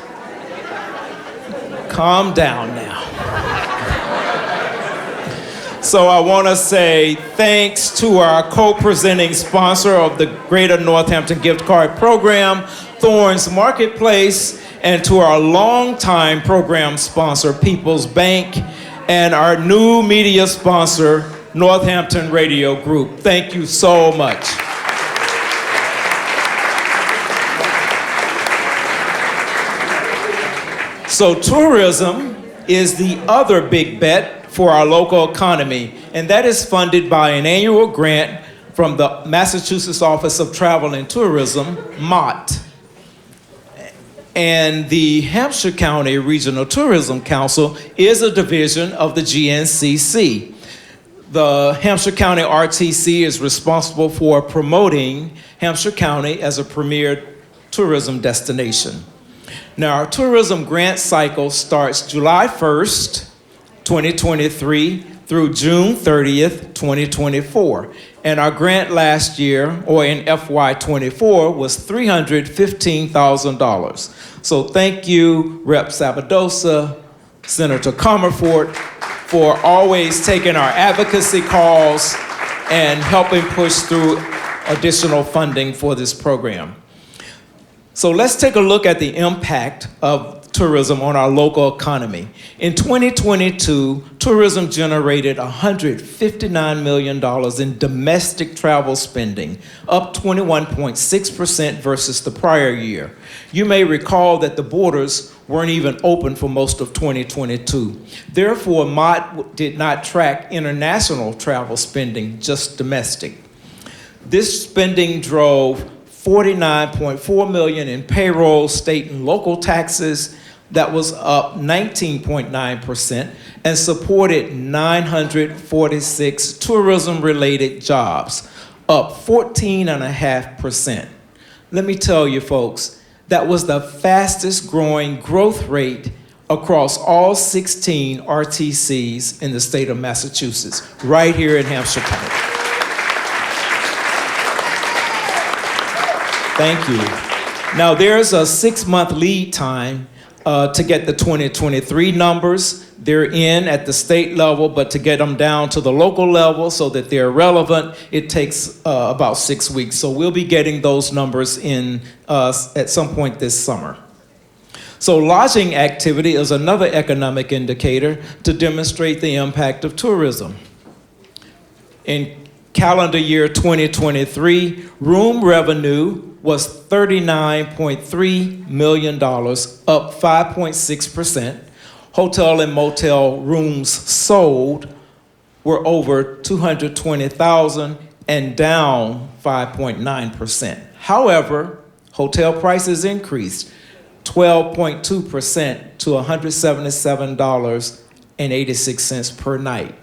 D: Calm down now. So I want to say thanks to our co-presenting sponsor of the Greater Northampton Gift Card Program, Thorns Marketplace, and to our longtime program sponsor, People's Bank, and our new media sponsor, Northampton Radio Group. Thank you so much. So tourism is the other big bet for our local economy, and that is funded by an annual grant from the Massachusetts Office of Travel and Tourism, MOT. And the Hampshire County Regional Tourism Council is a division of the GNCC. The Hampshire County RTC is responsible for promoting Hampshire County as a premier tourism destination. Now, our tourism grant cycle starts July 1st, 2023 through June 30th, 2024. And our grant last year, or in FY24, was $315,000. So thank you, Rep. Sabadosa, Senator Comerford, for always taking our advocacy calls and helping push through additional funding for this program. So let's take a look at the impact of tourism on our local economy. In 2022, tourism generated $159 million in domestic travel spending, up 21.6% versus the prior year. You may recall that the borders weren't even open for most of 2022. Therefore, MOT did not track international travel spending, just domestic. This spending drove $49.4 million in payroll, state and local taxes. That was up 19.9% and supported 946 tourism-related jobs, up 14.5%. Let me tell you, folks, that was the fastest growing growth rate across all 16 RTCs in the state of Massachusetts, right here in Hampshire County. Thank you. Now, there's a 6-month lead time to get the 2023 numbers. They're in at the state level, but to get them down to the local level so that they're relevant, it takes about 6 weeks. So we'll be getting those numbers in at some point this summer. So lodging activity is another economic indicator to demonstrate the impact of tourism. In calendar year 2023, room revenue was $39.3 million, up 5.6%. Hotel and motel rooms sold were over 220,000 and down 5.9%. However, hotel prices increased 12.2% to $177.86 per night.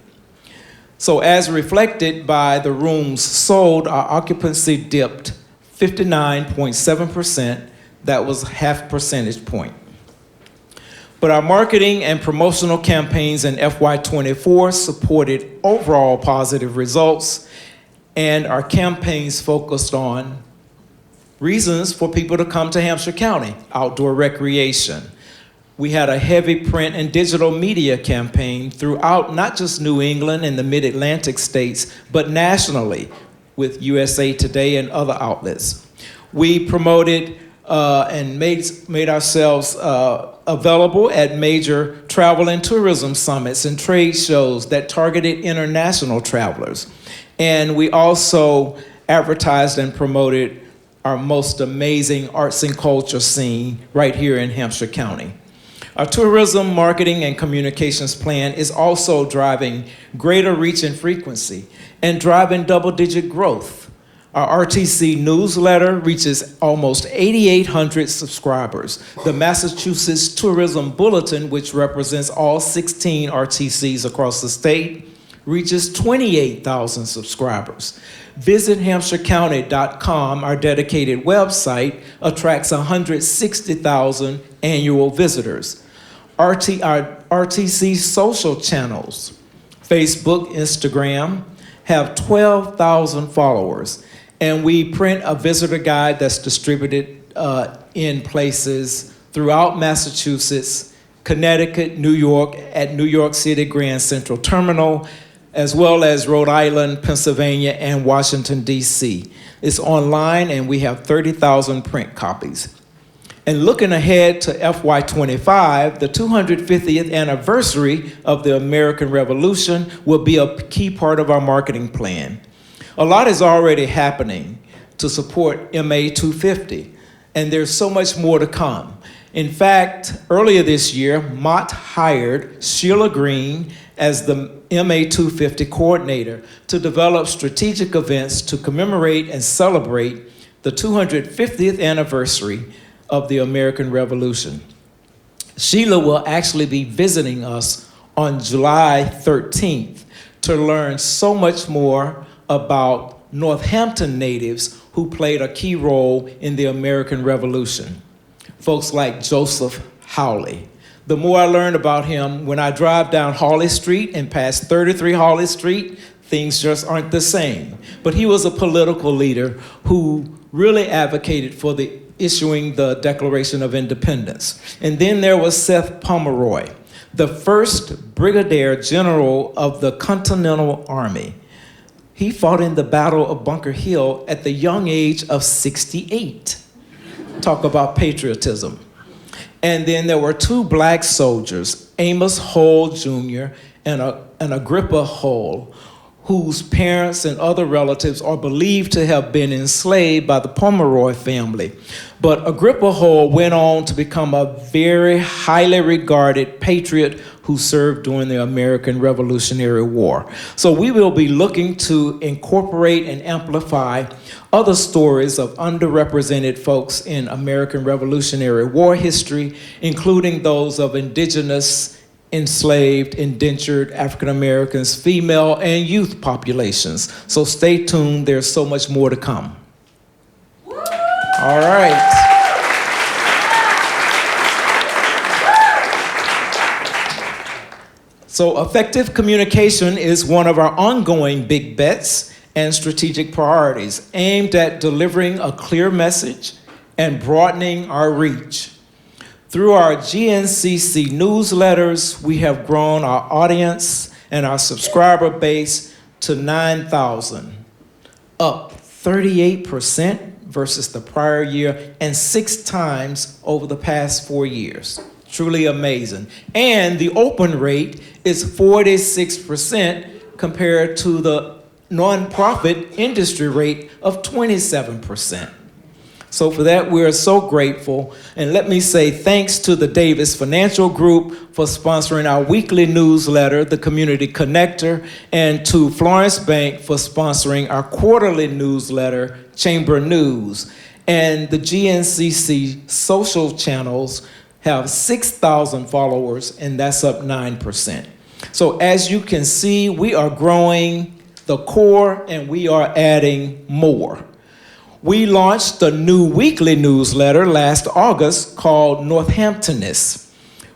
D: So as reflected by the rooms sold, our occupancy dipped 59.7%. That was half percentage point. But our marketing and promotional campaigns in FY24 supported overall positive results, and our campaigns focused on reasons for people to come to Hampshire County: outdoor recreation, We had a heavy print and digital media campaign throughout not just New England and the Mid-Atlantic states, but nationally with USA Today and other outlets. We promoted and made ourselves available at major travel and tourism summits and trade shows that targeted international travelers. And we also advertised and promoted our most amazing arts and culture scene right here in Hampshire County. Our tourism, marketing, and communications plan is also driving greater reach and frequency and driving double-digit growth. Our RTC newsletter reaches almost 8,800 subscribers. The Massachusetts Tourism Bulletin, which represents all 16 RTCs across the state, reaches 28,000 subscribers. Visit HampshireCounty.com, our dedicated website, attracts 160,000 annual visitors. Our RTC social channels, Facebook, Instagram, have 12,000 followers. And we print a visitor guide that's distributed in places throughout Massachusetts, Connecticut, New York, at New York City Grand Central Terminal, as well as Rhode Island, Pennsylvania, and Washington, D.C. It's online, and we have 30,000 print copies. And looking ahead to FY25, the 250th anniversary of the American Revolution will be a key part of our marketing plan. A lot is already happening to support MA 250, and there's so much more to come. In fact, earlier this year, Mott hired Sheila Green as the MA 250 coordinator to develop strategic events to commemorate and celebrate the 250th anniversary of the American Revolution. Sheila will actually be visiting us on July 13th to learn so much more about Northampton natives who played a key role in the American Revolution. Folks like Joseph Howley. The more I learned about him, when I drive down Hawley Street and past 33 Hawley Street, things just aren't the same. But he was a political leader who really advocated for issuing the Declaration of Independence. And then there was Seth Pomeroy, the first Brigadier General of the Continental Army. He fought in the Battle of Bunker Hill at the young age of 68. Talk about patriotism. And then there were two black soldiers, Amos Hull Jr. and Agrippa Hull, whose parents and other relatives are believed to have been enslaved by the Pomeroy family. But Agrippa Hull went on to become a very highly regarded patriot who served during the American Revolutionary War. So we will be looking to incorporate and amplify other stories of underrepresented folks in American Revolutionary War history, including those of indigenous, enslaved, indentured African Americans, female, and youth populations. So stay tuned, there's so much more to come. All right. So effective communication is one of our ongoing big bets and strategic priorities aimed at delivering a clear message and broadening our reach. Through our GNCC newsletters, we have grown our audience and our subscriber base to 9,000, up 38% versus the prior year and 6 times over the past 4 years. Truly amazing. And the open rate is 46% compared to the nonprofit industry rate of 27%. So for that, we're so grateful. And let me say thanks to the Davis Financial Group for sponsoring our weekly newsletter, The Community Connector, and to Florence Bank for sponsoring our quarterly newsletter, Chamber News. And the GNCC social channels have 6,000 followers, and that's up 9%. So as you can see, we are growing the core and we are adding more. We launched a new weekly newsletter last August called Northamptonist,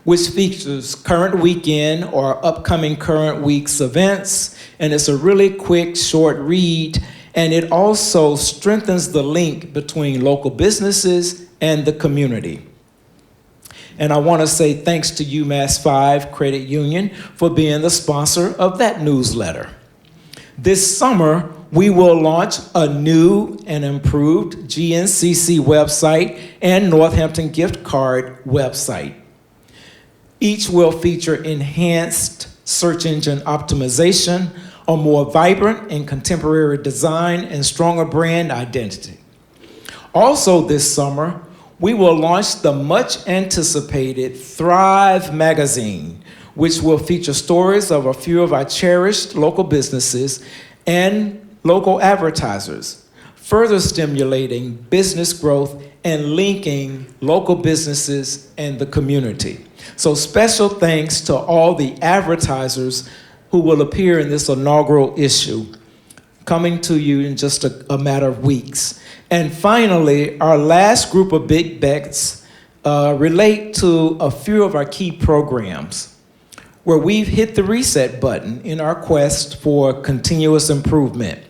D: which features current weekend or upcoming current week's events, and it's a really quick, short read, and it also strengthens the link between local businesses and the community. And I want to say thanks to UMassFive Credit Union for being the sponsor of that newsletter. This summer, we will launch a new and improved GNCC website and Northampton gift card website. Each will feature enhanced search engine optimization, a more vibrant and contemporary design, and stronger brand identity. Also this summer, we will launch the much anticipated Thrive magazine, which will feature stories of a few of our cherished local businesses and local advertisers, further stimulating business growth and linking local businesses and the community. So special thanks to all the advertisers who will appear in this inaugural issue, coming to you in just a matter of weeks. And finally, our last group of big bets relate to a few of our key programs where we've hit the reset button in our quest for continuous improvement.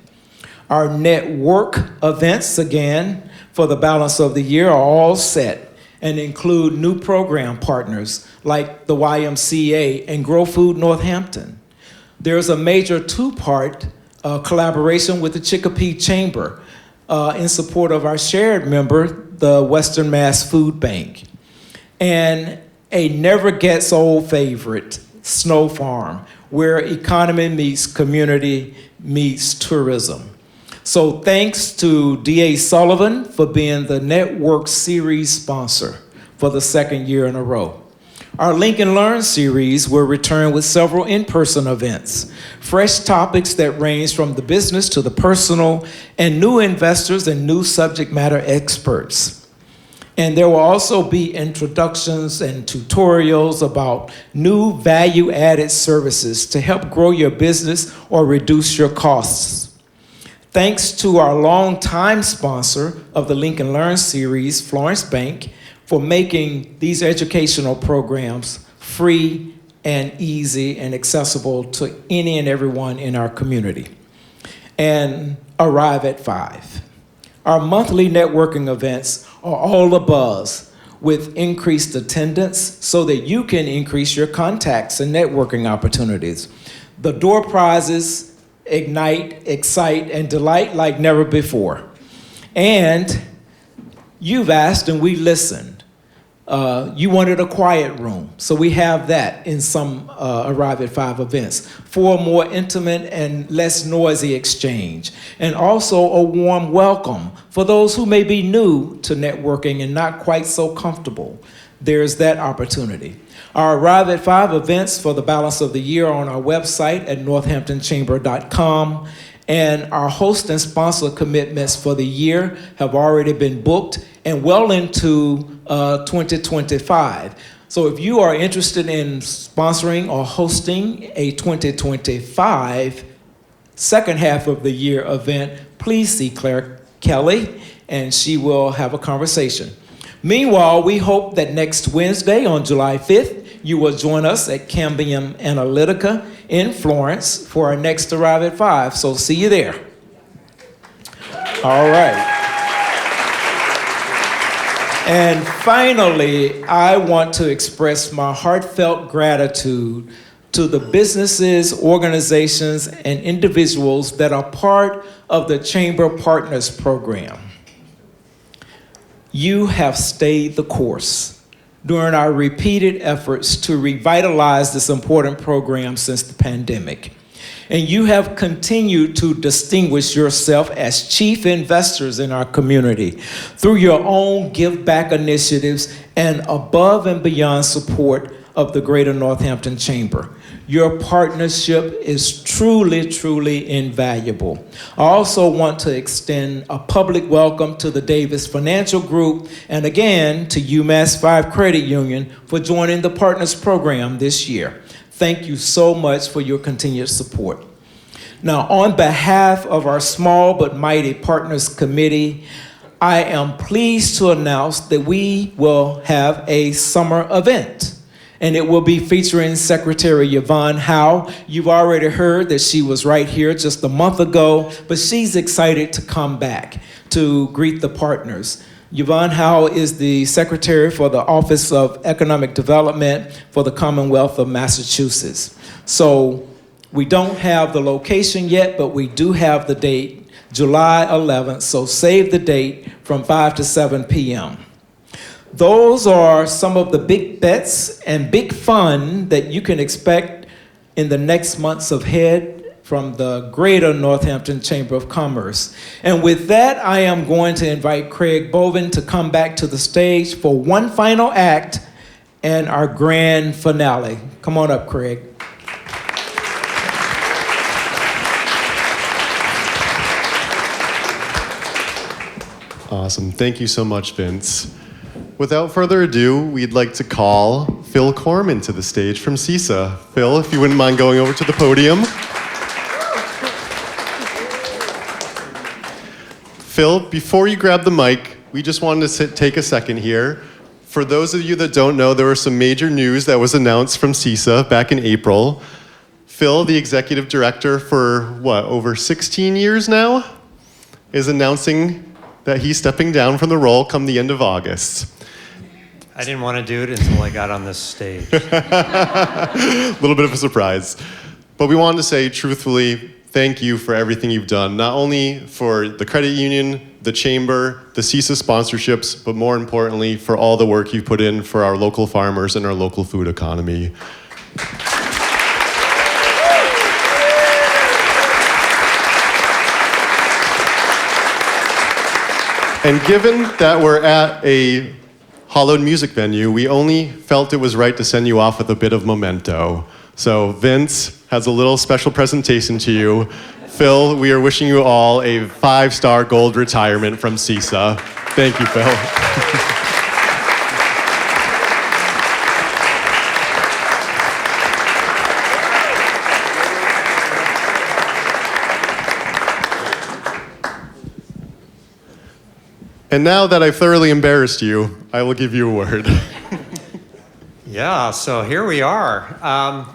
D: Our network events, again, for the balance of the year are all set and include new program partners like the YMCA and Grow Food Northampton. There's a major two-part collaboration with the Chicopee Chamber in support of our shared member, the Western Mass Food Bank. And a never-gets-old favorite, Snow Farm, where economy meets community meets tourism. So thanks to D.A. Sullivan for being the Network Series sponsor for the second year in a row. Our Link and Learn series will return with several in-person events, fresh topics that range from the business to the personal, and new investors and new subject matter experts. And there will also be introductions and tutorials about new value-added services to help grow your business or reduce your costs. Thanks to our longtime sponsor of the Link and Learn series, Florence Bank, for making these educational programs free and easy and accessible to any and everyone in our community. And Arrive at 5. Our monthly networking events are all abuzz with increased attendance so that you can increase your contacts and networking opportunities. The door prizes ignite, excite, and delight like never before. And you've asked and we listened. You wanted a quiet room, so we have that in some Arrive at 5 events for a more intimate and less noisy exchange, and also a warm welcome for those who may be new to networking and not quite so comfortable. There's that opportunity. Our Arrive at 5 events for the balance of the year are on our website at northamptonchamber.com. And our host and sponsor commitments for the year have already been booked and well into 2025. So if you are interested in sponsoring or hosting a 2025 second half of the year event, please see Claire Kelly and she will have a conversation. Meanwhile, we hope that next Wednesday on July 5th, you will join us at Cambium Analytica in Florence for our next Arrive at 5. So see you there. All right. And finally, I want to express my heartfelt gratitude to the businesses, organizations, and individuals that are part of the Chamber Partners Program. You have stayed the course during our repeated efforts to revitalize this important program since the pandemic. And you have continued to distinguish yourself as chief investors in our community through your own give back initiatives and above and beyond support of the Greater Northampton Chamber. Your partnership is truly, truly invaluable. I also want to extend a public welcome to the Davis Financial Group and again to UMassFive Credit Union for joining the Partners Program this year. Thank you so much for your continued support. Now, on behalf of our small but mighty Partners Committee, I am pleased to announce that we will have a summer event. And it will be featuring Secretary Yvonne Howe. You've already heard that she was right here just a month ago, but she's excited to come back to greet the partners. Yvonne Howell is the Secretary for the Office of Economic Development for the Commonwealth of Massachusetts. So we don't have the location yet, but we do have the date, July 11th, so save the date from 5 to 7 p.m. Those are some of the big bets and big fun that you can expect in the next months ahead from the Greater Northampton Chamber of Commerce. And with that, I am going to invite Craig Bovin to come back to the stage for one final act and our grand finale. Come on up, Craig.
L: Awesome. Thank you so much, Vince. Without further ado, we'd like to call Phil Corman to the stage from CISA. Phil, if you wouldn't mind going over to the podium. Phil, before you grab the mic, we just wanted to take a second here. For those of you that don't know, there was some major news that was announced from CISA back in April. Phil, the executive director for, over 16 years now, is announcing that he's stepping down from the role come the end of August.
S: I didn't want to do it until I got on this stage.
L: A little bit of a surprise. But we wanted to say, truthfully, thank you for everything you've done, not only for the credit union, the chamber, the CISA sponsorships, but more importantly, for all the work you've put in for our local farmers and our local food economy. And given that we're at a hollowed music venue, we only felt it was right to send you off with a bit of memento. So Vince has a little special presentation to you. Phil, we are wishing you all a 5-star gold retirement from CISA. Thank you, Phil. And now that I've thoroughly embarrassed you, I will give you a word.
S: Yeah, so here we are.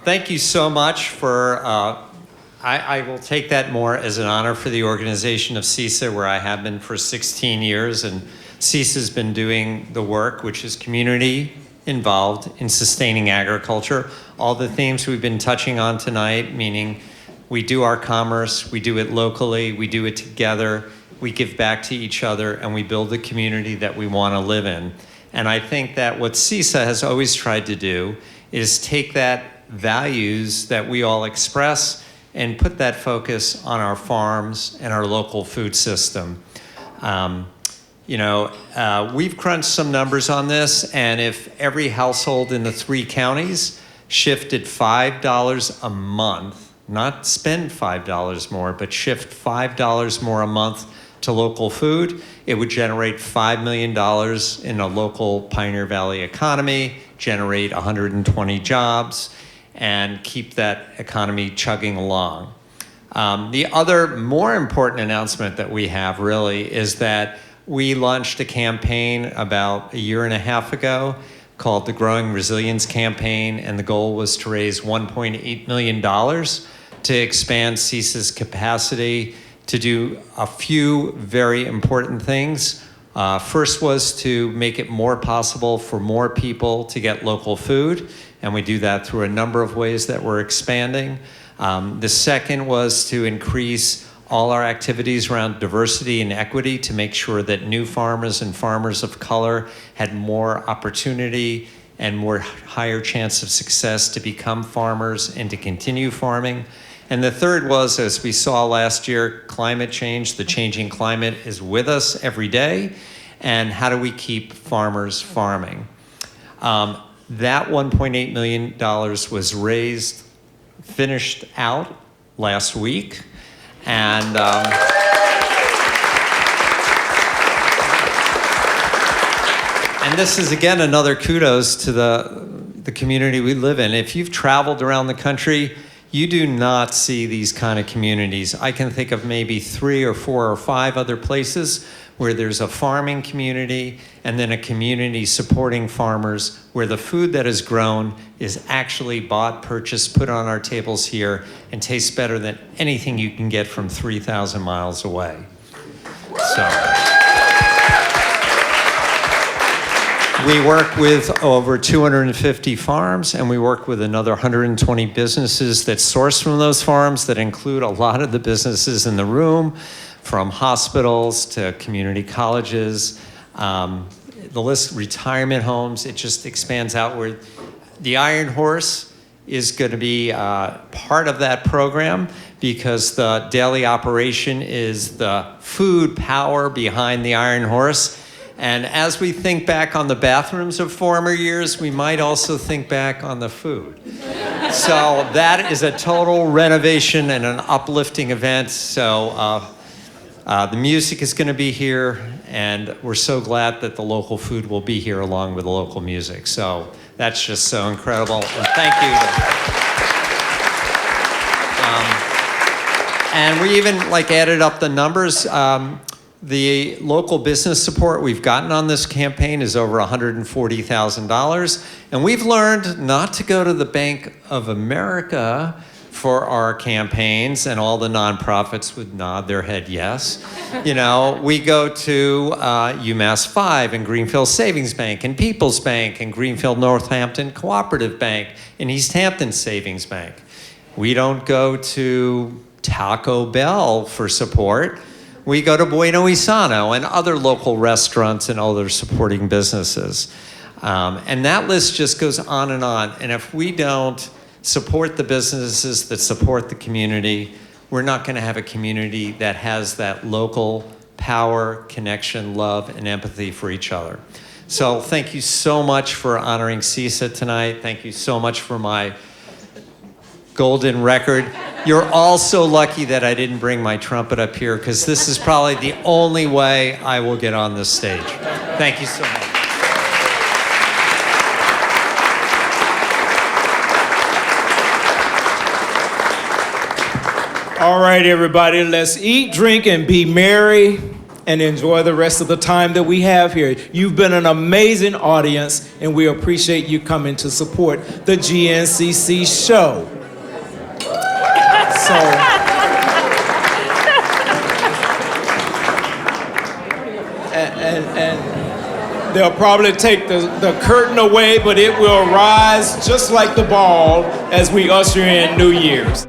S: Thank you so much for, I will take that more as an honor for the organization of CISA, where I have been for 16 years, and CISA's been doing the work, which is community involved in sustaining agriculture. All the themes we've been touching on tonight, meaning we do our commerce, we do it locally, we do it together, we give back to each other, and we build the community that we want to live in. And I think that what CISA has always tried to do is take that values that we all express and put that focus on our farms and our local food system. We've crunched some numbers on this, and if every household in the 3 counties shifted $5 a month, not spend $5 more, but shift $5 more a month to local food, it would generate $5 million in a local Pioneer Valley economy, generate 120 jobs, and keep that economy chugging along. The other more important announcement that we have really is that we launched a campaign about 1.5 years ago called the Growing Resilience Campaign, and the goal was to raise $1.8 million to expand CISA's capacity to do a few very important things. First was to make it more possible for more people to get local food, and we do that through a number of ways that we're expanding. The second was to increase all our activities around diversity and equity to make sure that new farmers and farmers of color had more opportunity and more higher chance of success to become farmers and to continue farming. And the third was, as we saw last year, climate change. The changing climate is with us every day. And how do we keep farmers farming? That $1.8 million was raised, finished out last week. And this is, again, another kudos to the community we live in. If you've traveled around the country, you do not see these kind of communities. I can think of maybe 3 or 4 or 5 other places where there's a farming community and then a community supporting farmers where the food that is grown is actually bought, purchased, put on our tables here, and tastes better than anything you can get from 3,000 miles away. So. We work with over 250 farms, and we work with another 120 businesses that source from those farms that include a lot of the businesses in the room, from hospitals to community colleges, the list, retirement homes. It just expands outward. The Iron Horse is going to be part of that program because the daily operation is the food power behind the Iron Horse. And as we think back on the bathrooms of former years, we might also think back on the food. So that is a total renovation and an uplifting event. So the music is going to be here, and we're so glad that the local food will be here along with the local music. So that's just so incredible. And thank you. And we even added up the numbers. The local business support we've gotten on this campaign is over $140,000. And we've learned not to go to the Bank of America for our campaigns, and all the nonprofits would nod their head yes. You know, we go to UMassFive and Greenfield Savings Bank and People's Bank and Greenfield Northampton Cooperative Bank and East Hampton Savings Bank. We don't go to Taco Bell for support. We go to Bueno Isano and other local restaurants and other supporting businesses. And that list just goes on. And if we don't support the businesses that support the community, we're not going to have a community that has that local power, connection, love, and empathy for each other. So thank you so much for honoring CISA tonight. Thank you so much for my golden record. You're all so lucky that I didn't bring my trumpet up here, because this is probably the only way I will get on this stage. Thank you so much.
D: All right, everybody, let's eat, drink, and be merry and enjoy the rest of the time that we have here. You've been an amazing audience, and we appreciate you coming to support the GNCC show. So, and they'll probably take the curtain away, but it will rise just like the ball as we usher in New Year's.